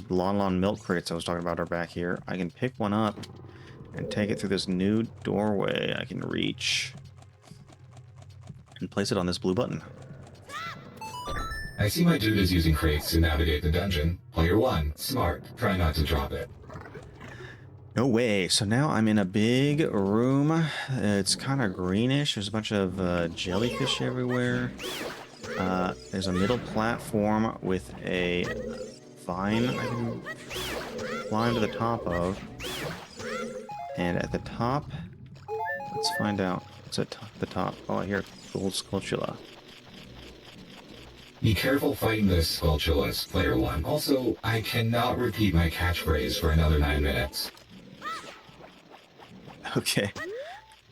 Lon milk crates I was talking about are back here. I can pick one up and take it through this new doorway I can reach. And place it on this blue button. I see my dude is using crates to navigate the dungeon. Player one, smart. Try not to drop it. No way. So now I'm in a big room. It's kind of greenish. There's a bunch of jellyfish everywhere. There's a middle platform with a vine I can climb to the top of. And at the top, let's find out what's at the top. Oh, I hear gold sculptula. Be careful fighting this Skulltulas, player one. Also, I cannot repeat my catchphrase for another 9 minutes. Okay,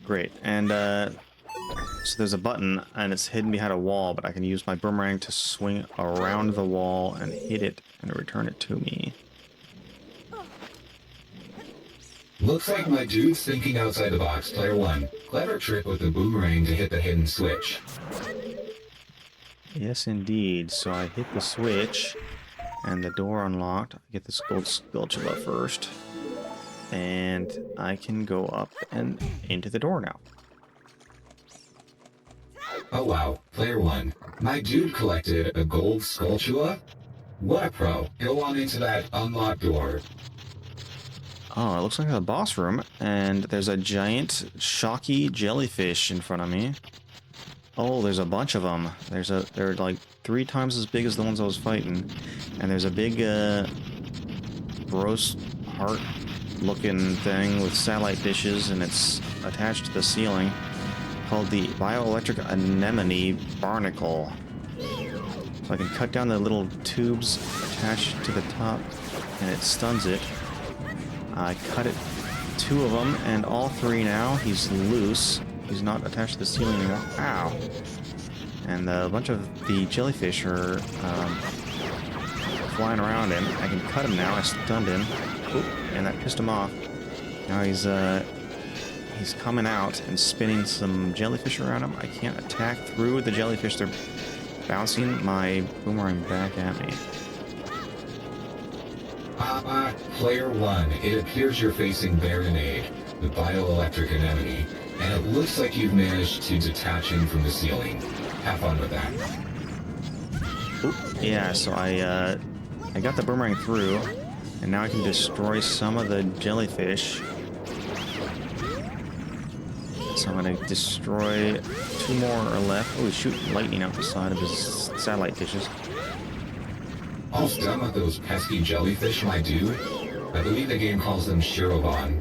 great. And so there's a button, and it's hidden behind a wall, but I can use my boomerang to swing around the wall and hit it and return it to me. Looks like my dude's thinking outside the box, player one. Clever trick with the boomerang to hit the hidden switch. Yes, indeed. So I hit the switch, and the door unlocked. I get this gold sculptula first, and I can go up and into the door now. Oh wow, player one. My dude collected a gold Skulltula? What a pro. Go on into that unlocked door. Oh, it looks like a boss room, and there's a giant, shocky jellyfish in front of me. Oh, there's a bunch of them. They're like 3 times as big as the ones I was fighting. And there's a big, gross heart-looking thing with satellite dishes, and it's attached to the ceiling, called the bioelectric anemone barnacle. So I can cut down the little tubes attached to the top, and it stuns it. I cut it, 2 of them, and all 3 now. He's loose. He's not attached to the ceiling anymore. Ow! And a bunch of the jellyfish are flying around him. I can cut him now. I stunned him. Oop, and that pissed him off. Now he's coming out and spinning some jellyfish around him. I can't attack through the jellyfish. They're bouncing my boomerang back at me. Player 1, it appears you're facing Baronade, the bioelectric anemone, and it looks like you've managed to detach him from the ceiling. Have fun with that. Oop, yeah, so I got the boomerang through, and now I can destroy some of the jellyfish. So I'm gonna destroy 2 more are left. Oh, he's shooting lightning out the side of his satellite dishes. All's done with those pesky jellyfish, my dude. I believe the game calls them Shirobon.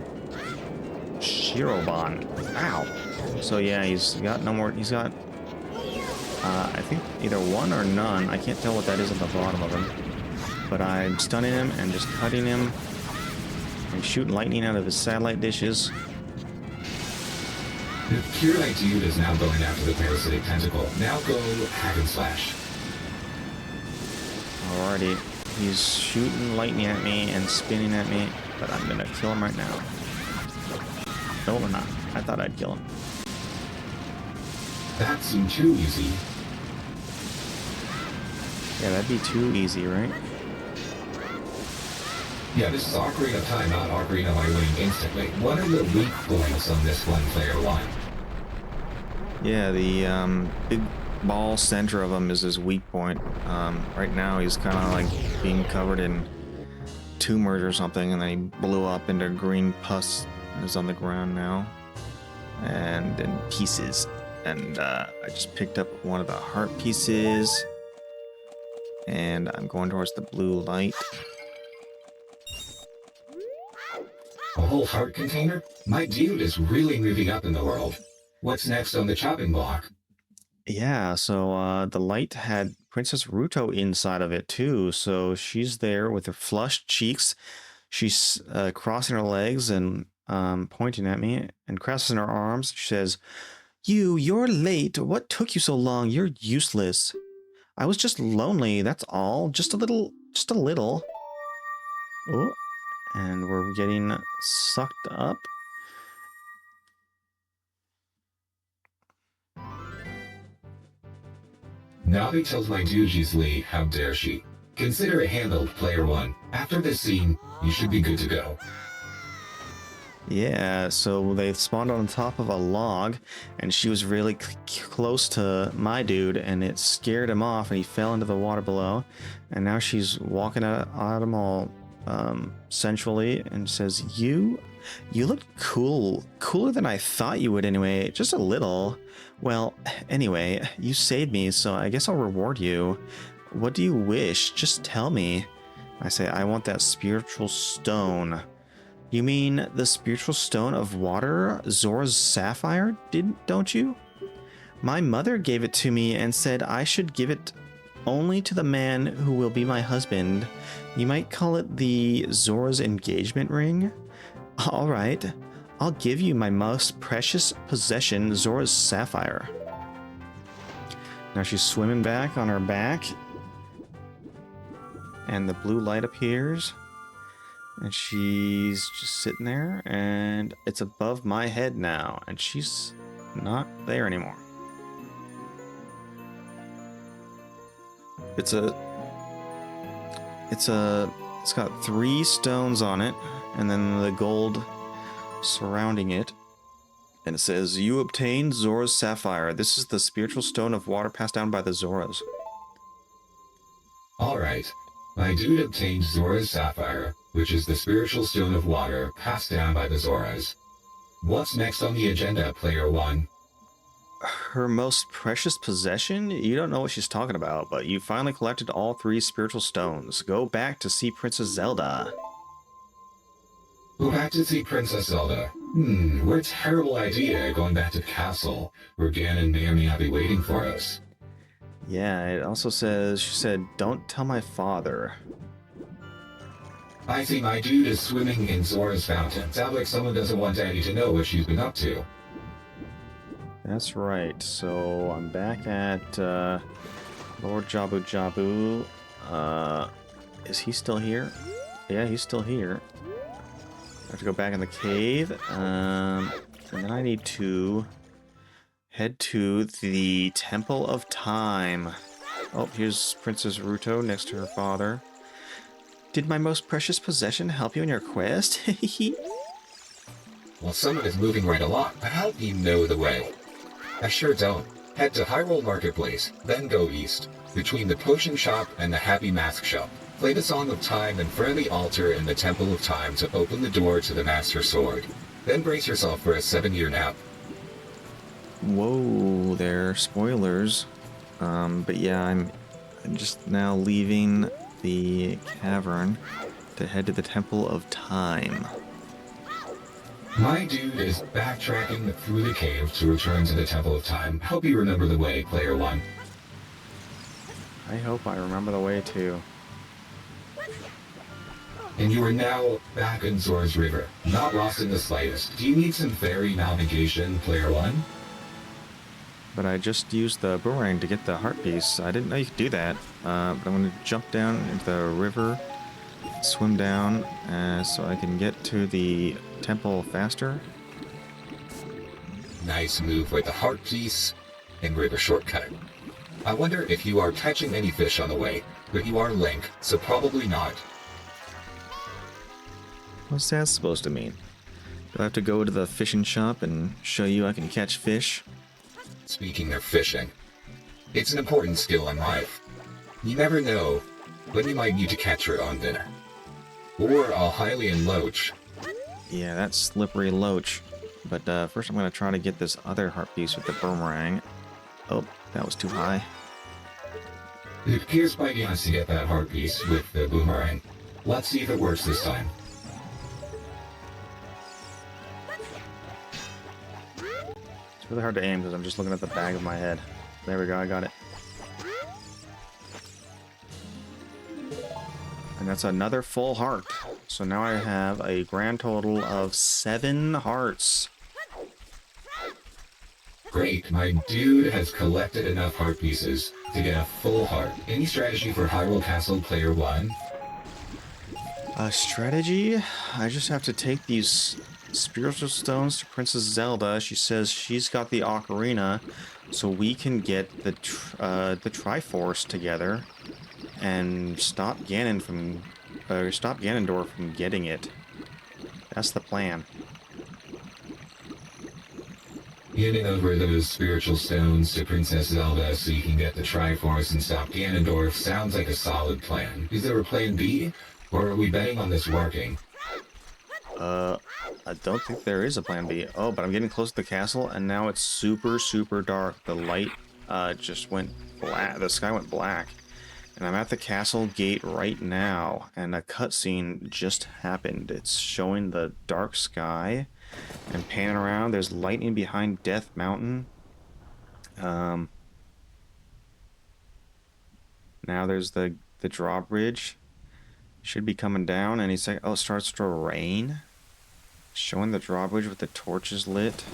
Shirobon. Ow. So yeah, he's got no more. He's got, I think either 1 or none. I can't tell what that is at the bottom of him. But I'm stunning him and just cutting him. I'm shooting lightning out of his satellite dishes. The pure dude is now going after the parasitic tentacle. Now go hack and slash. Alrighty. He's shooting lightning at me and spinning at me, but I'm gonna kill him right now. No, we're not. I thought I'd kill him. That seemed too easy. Yeah, that'd be too easy, right? Yeah, this is Ocarina of Time, not Ocarina of Winning instantly. What are the weak points on this one, player 1? Yeah, the big ball center of him is his weak point. Right now he's kind of like being covered in tumors or something, and then he blew up into green pus and is on the ground now and in pieces. And I just picked up one of the heart pieces, and I'm going towards the blue light. A whole heart container? My dude is really moving up in the world. What's next on the chopping block? Yeah, so the light had Princess Ruto inside of it too. So she's there with her flushed cheeks. She's crossing her legs and pointing at me and crossing her arms. She says, You're late. What took you so long? You're useless. I was just lonely, that's all. Just a little. Oh, and we're getting sucked up. Navi tells my dude she's late. How dare she? Consider it handled, player 1. After this scene, you should be good to go. Yeah, so they spawned on top of a log, and she was really close to my dude, and it scared him off, and he fell into the water below. And now she's walking at him all sensually, and says, You look cool. Cooler than I thought you would anyway, just a little. Well, anyway, you saved me, so I guess I'll reward you. What do you wish? Just tell me. I say, I want that spiritual stone. You mean the spiritual stone of water, Zora's sapphire, don't you? My mother gave it to me and said I should give it only to the man who will be my husband. You might call it the Zora's engagement ring. All right, I'll give you my most precious possession, Zora's sapphire. Now she's swimming back on her back, and the blue light appears. And she's just sitting there, and it's above my head now, and she's not there anymore. It's got 3 stones on it, and then the gold surrounding it. And it says, You obtained Zora's sapphire. This is the spiritual stone of water passed down by the Zoras. Alright. My dude obtained Zora's sapphire, which is the spiritual stone of water passed down by the Zoras. What's next on the agenda, player 1? Her most precious possession? You don't know what she's talking about, but you finally collected all 3 spiritual stones. Go back to see Princess Zelda. Go back to see Princess Zelda. What a terrible idea going back to the castle, where Ganon may or may not be waiting for us. Yeah, it also says, she said, don't tell my father. I see my dude is swimming in Zora's fountain. Sounds like someone doesn't want Daddy to know what she's been up to. That's right. So I'm back at Lord Jabu Jabu. Is he still here? Yeah, he's still here. I have to go back in the cave. And then I need to head to the Temple of Time. Oh, here's Princess Ruto next to her father. Did my most precious possession help you in your quest? Well, someone is moving right along. How do you know the way? I sure don't. Head to Hyrule Marketplace, then go east, between the Potion Shop and the Happy Mask Shop. Play the Song of Time and friendly altar in the Temple of Time to open the door to the Master Sword. Then brace yourself for a 7-year nap. Whoa there, spoilers. But yeah, I'm just now leaving the cavern to head to the Temple of Time. My dude is backtracking through the cave to return to the Temple of Time. Hope you remember the way, Player 1. I hope I remember the way too. And you are now back in Zora's River, not lost in the slightest. Do you need some ferry navigation, Player 1? But I just used the boomerang to get the heart piece. I didn't know you could do that. But I'm going to jump down into the river, swim down, so I can get to the temple faster. Nice move with the heart piece and river shortcut. I wonder if you are catching any fish on the way, but you are Link, so probably not. What's that supposed to mean? Do I have to go to the fishing shop and show you I can catch fish? Speaking of fishing, it's an important skill in life. You never know when you might need to catch your own dinner. Or a Hylian loach. Yeah, that's slippery loach. But first I'm going to try to get this other heart piece with the boomerang. Oh, that was too high. It appears Spidey wants to get that heart piece with the boomerang. Let's see if it works this time. It's really hard to aim because I'm just looking at the back of my head. There we go, I got it. And that's another full heart. So now I have a grand total of 7 hearts. Great, my dude has collected enough heart pieces to get a full heart. Any strategy for Hyrule Castle Player 1? Strategy? I just have to take these spiritual stones to Princess Zelda. She says she's got the Ocarina, so we can get the Triforce together and stop Ganondorf from getting it. That's the plan. Handing over those spiritual stones to Princess Zelda so you can get the Triforce and stop Ganondorf sounds like a solid plan. Is there a plan B? Or are we betting on this working? I don't think there is a plan B. Oh, but I'm getting close to the castle, and now it's super, super dark. The light just went black. The sky went black. And I'm at the castle gate right now, and a cutscene just happened. It's showing the dark sky and panning around. There's lightning behind Death Mountain. Now there's the drawbridge. Should be coming down any second. Oh, it starts to rain. Showing the drawbridge with the torches lit.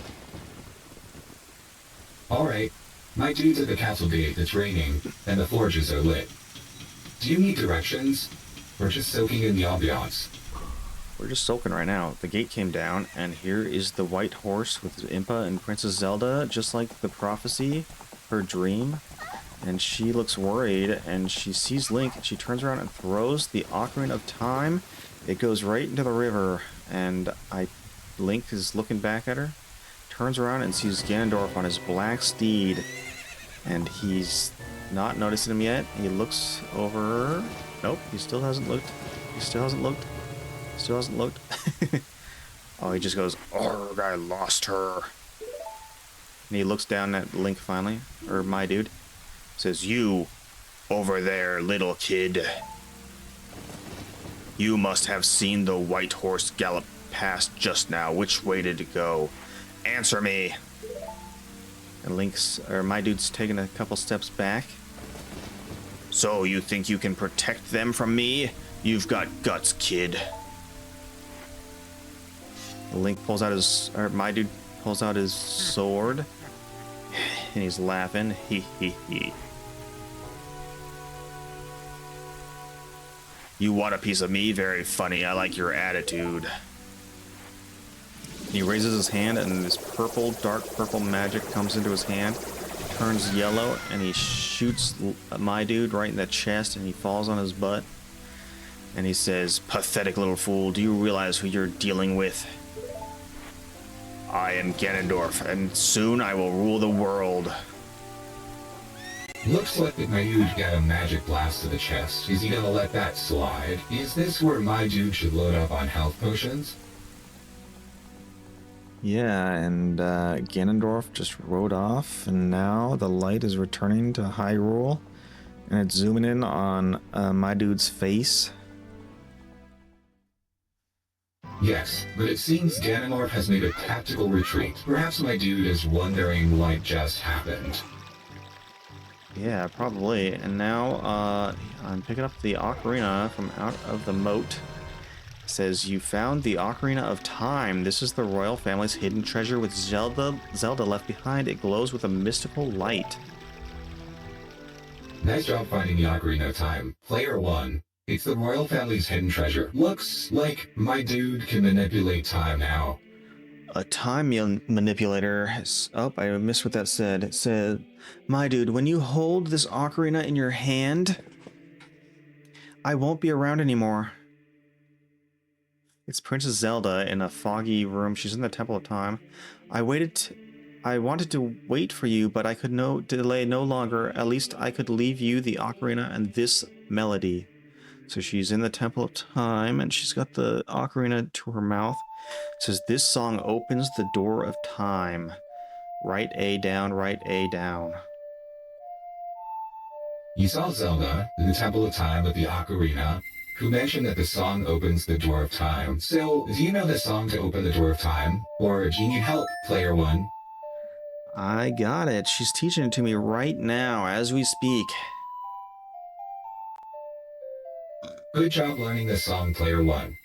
Alright, my dude's at the castle gate, it's raining, and the forges are lit. Do you need directions? Or just soaking in the ambiance? We're just soaking right now. The gate came down, and here is the white horse with Impa and Princess Zelda, just like the prophecy, her dream. And she looks worried, and she sees Link, and she turns around and throws the Ocarina of Time. It goes right into the river, and Link is looking back at her, turns around and sees Ganondorf on his black steed, and he's not noticing him yet. He looks over. Nope, he still hasn't looked. He still hasn't looked. Still hasn't looked. Oh, he just goes, "Arg, I lost her." And he looks down at Link finally, or my dude. Says, "You, over there, little kid. You must have seen the white horse gallop past just now. Which way did it go? Answer me." And my dude's taking a couple steps back, So you think you can protect them from me? You've got guts, kid. Link pulls out his, or MYDUDE pulls out his sword, and he's laughing. Hee hee hee. You want a piece of me? Very funny. I like your attitude. He raises his hand, and this purple, dark purple magic comes into his hand, turns yellow, and he shoots MYDUDE right in the chest, and he falls on his butt. And he says, "Pathetic little fool, do you realize who you're dealing with? I am Ganondorf, and soon I will rule the world." Looks like that MYDUDE got a magic blast to the chest. Is he gonna let that slide? Is this where MYDUDE should load up on health potions? Yeah, and Ganondorf just rode off, and now the light is returning to Hyrule, and it's zooming in on MYDUDE's face. Yes, but it seems Ganondorf has made a tactical retreat. Perhaps MYDUDE is wondering what just happened. Yeah, probably. And now I'm picking up the ocarina from out of the moat. It says, you found the Ocarina of Time. This is the royal family's hidden treasure with Zelda left behind. It glows with a mystical light. Nice job finding the Ocarina of Time. Player 1. It's the royal family's hidden treasure. Looks like MYDUDE can manipulate time now. A time manipulator. Oh, I missed what that said. It said, MYDUDE, when you hold this ocarina in your hand, I won't be around anymore. It's Princess Zelda in a foggy room. She's in the Temple of Time. I wanted to wait for you, but I could delay no longer. At least I could leave you the ocarina and this melody. So she's in the Temple of Time, and she's got the ocarina to her mouth. It says, this song opens the door of time. Write A down, write A down. You saw Zelda in the Temple of Time with the Ocarina, who mentioned that the song opens the door of time. So, do you know the song to open the door of time? Or do you need help, Player 1? I got it. She's teaching it to me right now as we speak. Good job learning the song, Player 1.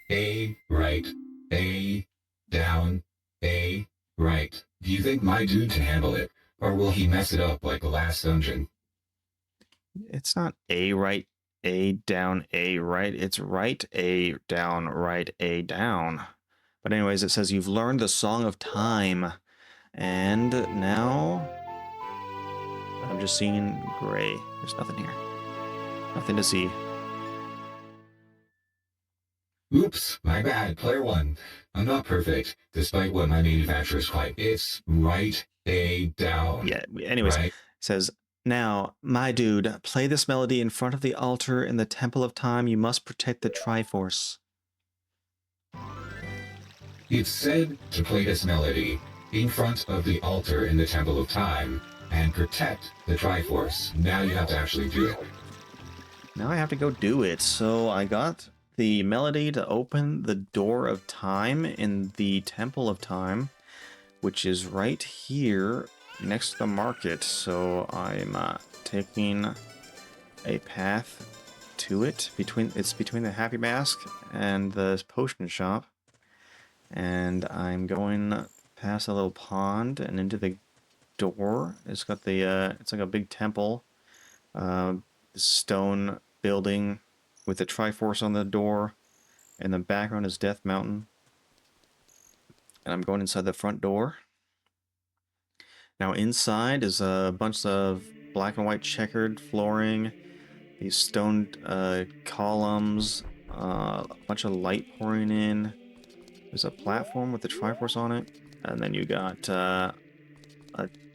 A, right. A, down. A, right. Do you think MYDUDE can handle it? Or will he mess it up like the last dungeon? It's not A right, A down, A right. It's right, A down, right, A down. But anyways, it says you've learned the Song of Time. And now I'm just seeing gray. There's nothing here. Nothing to see. Oops, my bad, Player 1. I'm not perfect, despite what my manufacturers claim. It's right, A, down. Yeah, anyways, right? It says, now, MYDUDE, play this melody in front of the altar in the Temple of Time. You must protect the Triforce. It's said to play this melody in front of the altar in the Temple of Time and protect the Triforce. Now you have to actually do it. Now I have to go do it. So I got the melody to open the door of time in the Temple of Time, which is right here next to the market. So I'm taking a path to it. It's between the Happy Mask and the potion shop. And I'm going past a little pond and into the door. It's got the it's like a big temple, stone building with the Triforce on the door, and the background is Death Mountain. And I'm going inside the front door. Now inside is a bunch of black and white checkered flooring, these stone columns, a bunch of light pouring in. There's a platform with the Triforce on it, and then you got the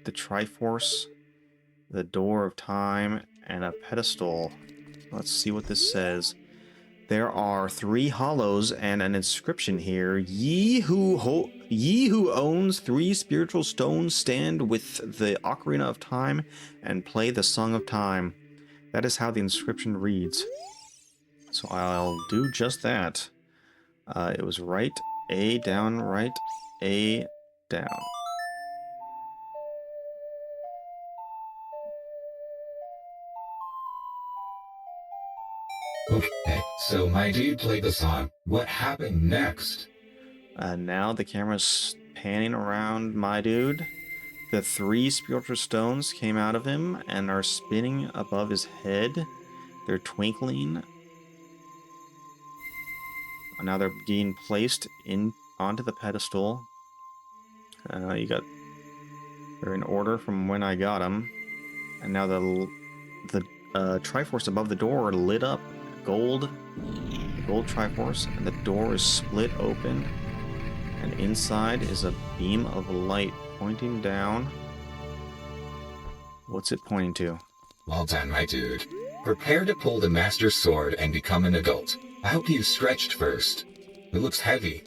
Triforce, the Door of Time, and a pedestal. Let's see what this says. There are 3 hollows and an inscription here. Ye who owns 3 spiritual stones stand with the Ocarina of Time and play the Song of Time. That is how the inscription reads. So I'll do just that. It was right, A down, right, A down. Okay, so my dude played the song. What happened next? Now the camera's panning around my dude. The 3 spiritual stones came out of him and are spinning above his head. They're twinkling. Now they're being placed in onto the pedestal. They're in order from when I got them. And now the Triforce above the door are lit up, gold Triforce, and the door is split open. And inside is a beam of light pointing down. What's it pointing to? Well done, my dude. Prepare to pull the Master Sword and become an adult. I hope you stretched first. It looks heavy.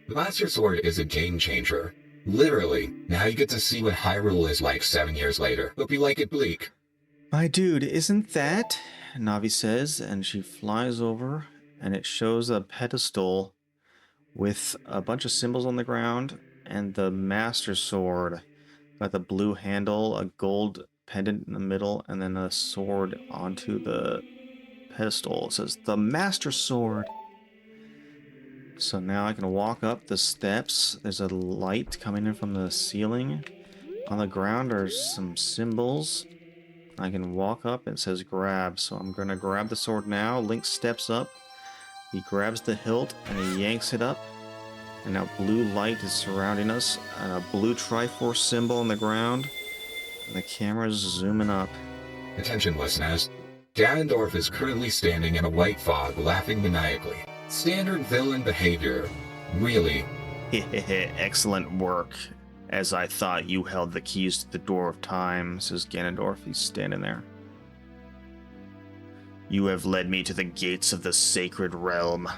The Master Sword is a game changer. Literally, now you get to see what Hyrule is like 7 years later. Hope you like it bleak. My dude, isn't that? Navi says, and she flies over, and it shows a pedestal with a bunch of symbols on the ground and the Master Sword. Got the blue handle, a gold pendant in the middle, and then a sword onto the pedestal. It says the Master Sword. So now I can walk up the steps. There's a light coming in from the ceiling. On the ground are some symbols. I can walk up. It says grab. So I'm going to grab the sword now. Link steps up. He grabs the hilt and he yanks it up. And now blue light is surrounding us. And a blue Triforce symbol on the ground. And the camera's zooming up. Attention, listeners. Ganondorf is currently standing in a white fog, laughing maniacally. Standard villain behavior. Really. Excellent work. As I thought, you held the keys to the door of time, says Ganondorf. He's standing there. You have led me to the gates of the sacred realm.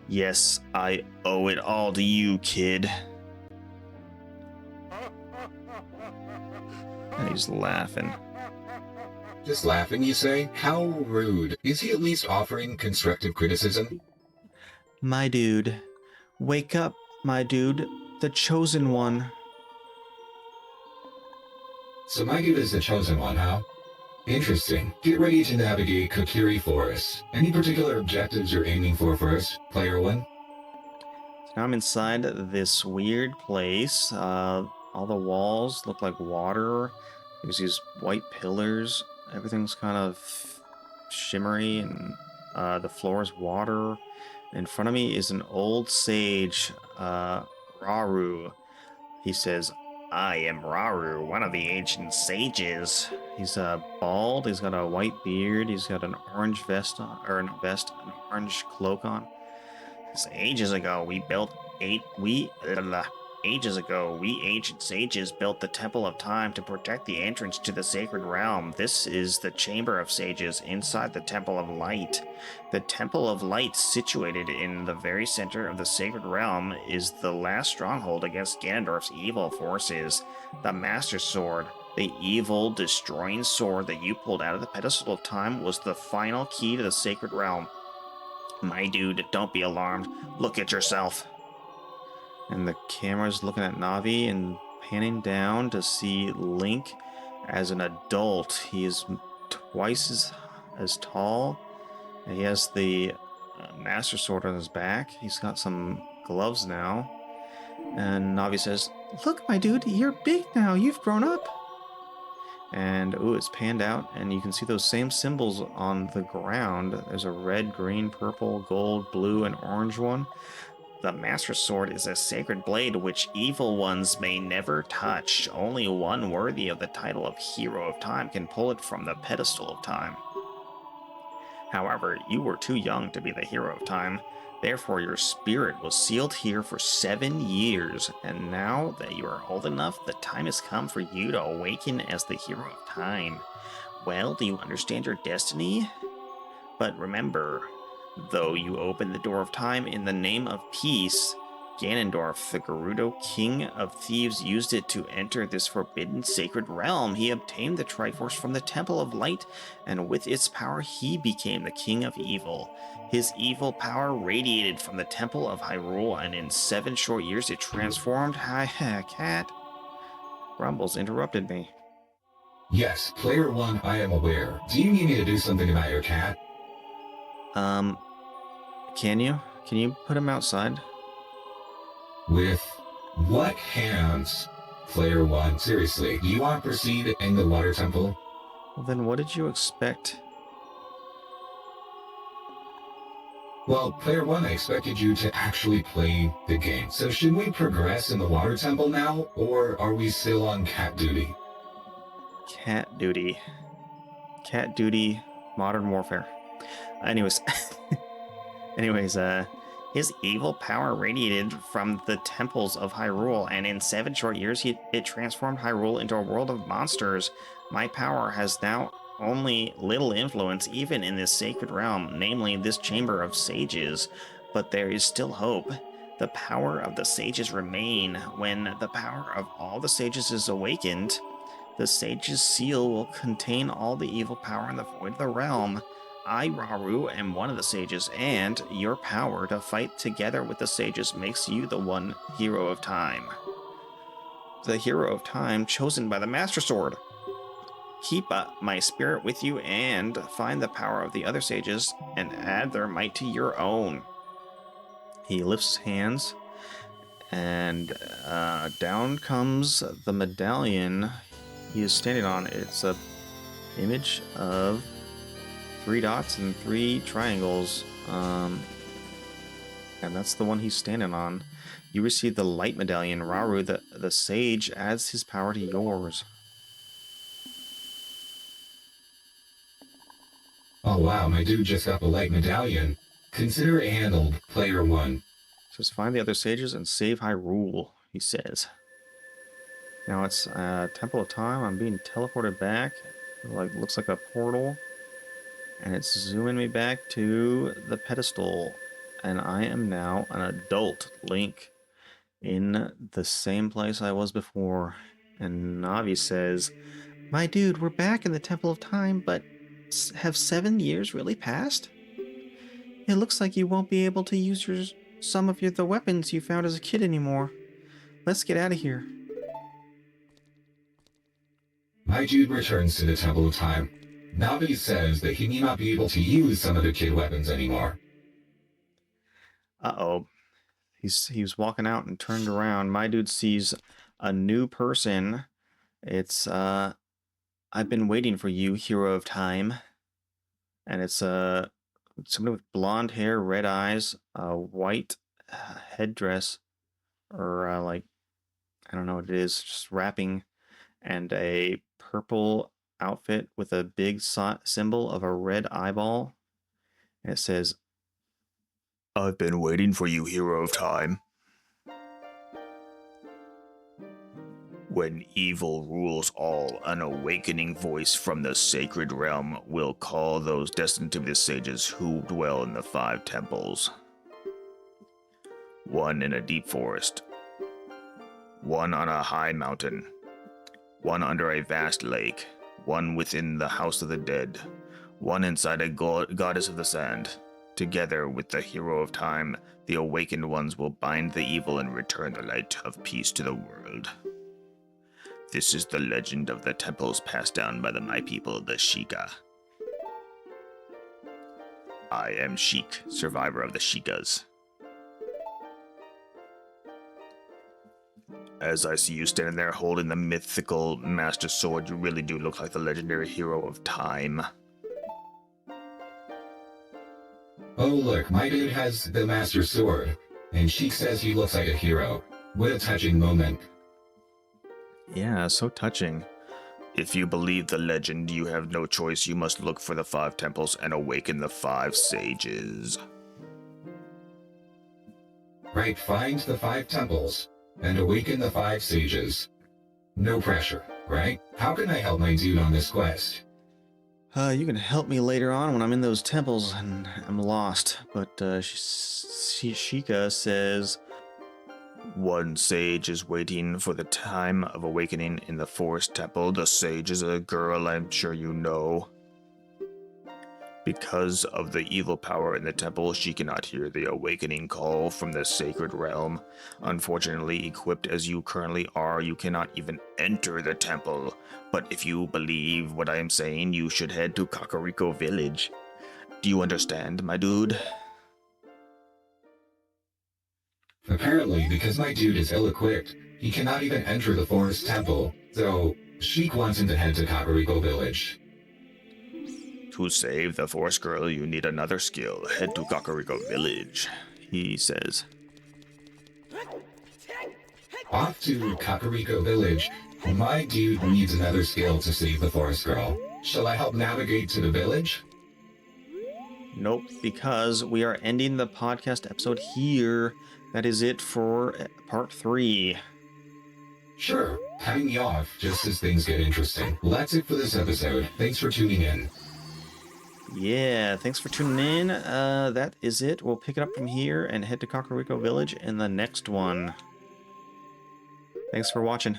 Yes, I owe it all to you, kid. And he's laughing. Just laughing, you say? How rude. Is he at least offering constructive criticism? My dude. Wake up, my dude. The chosen one. So my dude is the chosen one, huh? Interesting. Get ready to navigate Kokiri Forest. Any particular objectives you're aiming for first, player one? So now I'm inside this weird place. All the walls look like water. There's these white pillars. Everything's kind of shimmery, and the floor is water. In front of me is an old sage, Raru. He says, I am Raru, one of the ancient sages. He's bald, he's got a white beard, he's got an orange vest on, or an orange cloak on. Ages ago, we ancient sages built the Temple of Time to protect the entrance to the sacred realm. This is the Chamber of Sages inside the Temple of Light. The Temple of Light, situated in the very center of the sacred realm, is the last stronghold against Ganondorf's evil forces. The Master Sword, the evil, destroying sword that you pulled out of the pedestal of time, was the final key to the sacred realm. My dude, don't be alarmed. Look at yourself. And the camera's looking at Navi and panning down to see Link as an adult. He is twice as tall. And he has the Master Sword on his back. He's got some gloves now. And Navi says, look, my dude, you're big now. You've grown up. And, ooh, it's panned out, and you can see those same symbols on the ground. There's a red, green, purple, gold, blue, and orange one. The Master Sword is a sacred blade which evil ones may never touch. Only one worthy of the title of Hero of Time can pull it from the pedestal of time. However, you were too young to be the Hero of Time. Therefore, your spirit was sealed here for 7 years, and now that you are old enough, the time has come for you to awaken as the Hero of Time. Well, do you understand your destiny? But remember, though you opened the door of time in the name of peace, Ganondorf, the Gerudo King of Thieves, used it to enter this forbidden sacred realm. He obtained the Triforce from the Temple of Light, and with its power he became the King of Evil. His evil power radiated from the Temple of Hyrule, and in 7 short years it transformed... Cat. Grumbles interrupted me. Yes, player 1, I am aware. Do you need me to do something about your cat? Can you? Can you put him outside? With what hands? Player 1, seriously, do you want to proceed in the water temple? Well, then what did you expect? Well, player 1, I expected you to actually play the game. So should we progress in the water temple now, or are we still on cat duty? Cat duty. Cat duty, modern warfare. Anyways, his evil power radiated from the temples of Hyrule, and in 7 short years, it transformed Hyrule into a world of monsters. My power has now only little influence even in this sacred realm, namely this chamber of sages, but there is still hope. The power of the sages remain. When the power of all the sages is awakened, the sage's seal will contain all the evil power in the void of the realm. I, Rauru, am one of the sages, and your power to fight together with the sages makes you the one hero of time. The hero of time chosen by the Master Sword. Keep my spirit with you and find the power of the other sages and add their might to your own. He lifts his hands, and down comes the medallion he is standing on. It's a image of 3 dots and 3 triangles, and that's the one he's standing on. You receive the light medallion. Rauru, the sage, adds his power to yours. Oh wow, my dude just got the light medallion. Consider it handled, player 1. Just find the other sages and save Hyrule, he says. Now it's Temple of Time. I'm being teleported back. Looks like a portal. And it's zooming me back to the pedestal. And I am now an adult Link in the same place I was before. And Navi says, "My dude, we're back in the Temple of Time, but have 7 years really passed? It looks like you won't be able to use some of the weapons you found as a kid anymore. Let's get out of here." My dude returns to the Temple of Time. Navi says that he may not be able to use some of the kid weapons anymore. Uh-oh. He was walking out and turned around. My dude sees a new person. It's, I've been waiting for you, hero of time. And it's, somebody with blonde hair, red eyes, a white headdress, or, I don't know what it is, just wrapping, and a purple outfit with a big symbol of a red eyeball. And it says, "I've been waiting for you, hero of time. When evil rules all, an awakening voice from the sacred realm will call those destined to be the sages who dwell in the 5 temples. One in a deep forest, one on a high mountain, one under a vast lake, one within the house of the dead, one inside a goddess of the sand. Together with the hero of time, the awakened ones will bind the evil and return the light of peace to the world. This is the legend of the temples passed down by my people, the Sheikah. I am Sheik, survivor of the Sheikahs. As I see you standing there holding the mythical Master Sword, you really do look like the legendary hero of time." Oh look, my dude has the Master Sword, and Sheik says he looks like a hero. What a touching moment. Yeah, so touching. If you believe the legend, you have no choice. You must look for the 5 temples and awaken the 5 sages. Right, find the 5 temples, and awaken the 5 sages. No pressure, right? How can I help my dude on this quest? You can help me later on when I'm in those temples and I'm lost. But Sheikah says, "One sage is waiting for the time of awakening in the forest temple. The sage is a girl, I'm sure you know. Because of the evil power in the temple, she cannot hear the awakening call from the sacred realm. Unfortunately, equipped as you currently are, you cannot even enter the temple. But if you believe what I am saying, you should head to Kakariko Village. Do you understand, my dude? Apparently, because my dude is ill-equipped, he cannot even enter the forest temple, so Sheik wants him to head to Kakariko Village. To save the forest girl, you need another skill. Head to Kakariko Village, he says. Off to Kakariko Village, my dude needs another skill to save the forest girl. Shall I help navigate to the village? Nope, because we are ending the podcast episode here. That is it for part 3. Sure, having me off just as things get interesting. Well, that's it for this episode. Thanks for tuning in. Yeah, thanks for tuning in. That is it. We'll pick it up from here and head to Kakariko Village in the next one. Thanks for watching.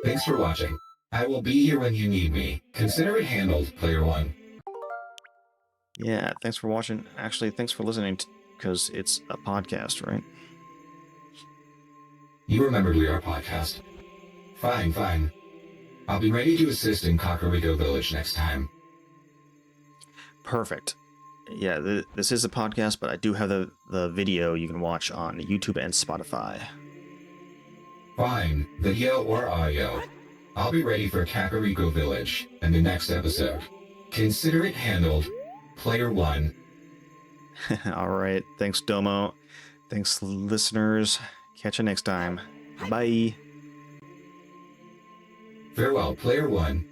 Thanks for watching. I will be here when you need me. Consider it handled, Player 1. Yeah, thanks for watching. Actually, thanks for listening, because it's a podcast, right? You remembered we are a podcast. Fine. I'll be ready to assist in Kakariko Village next time. Perfect. Yeah, this is a podcast, but I do have the video you can watch on YouTube and Spotify. Fine, video or audio. I'll be ready for Kakariko Village in the next episode. Consider it handled, Player 1. All right. Thanks, Domo. Thanks, listeners. Catch you next time. Bye. Farewell, Player 1.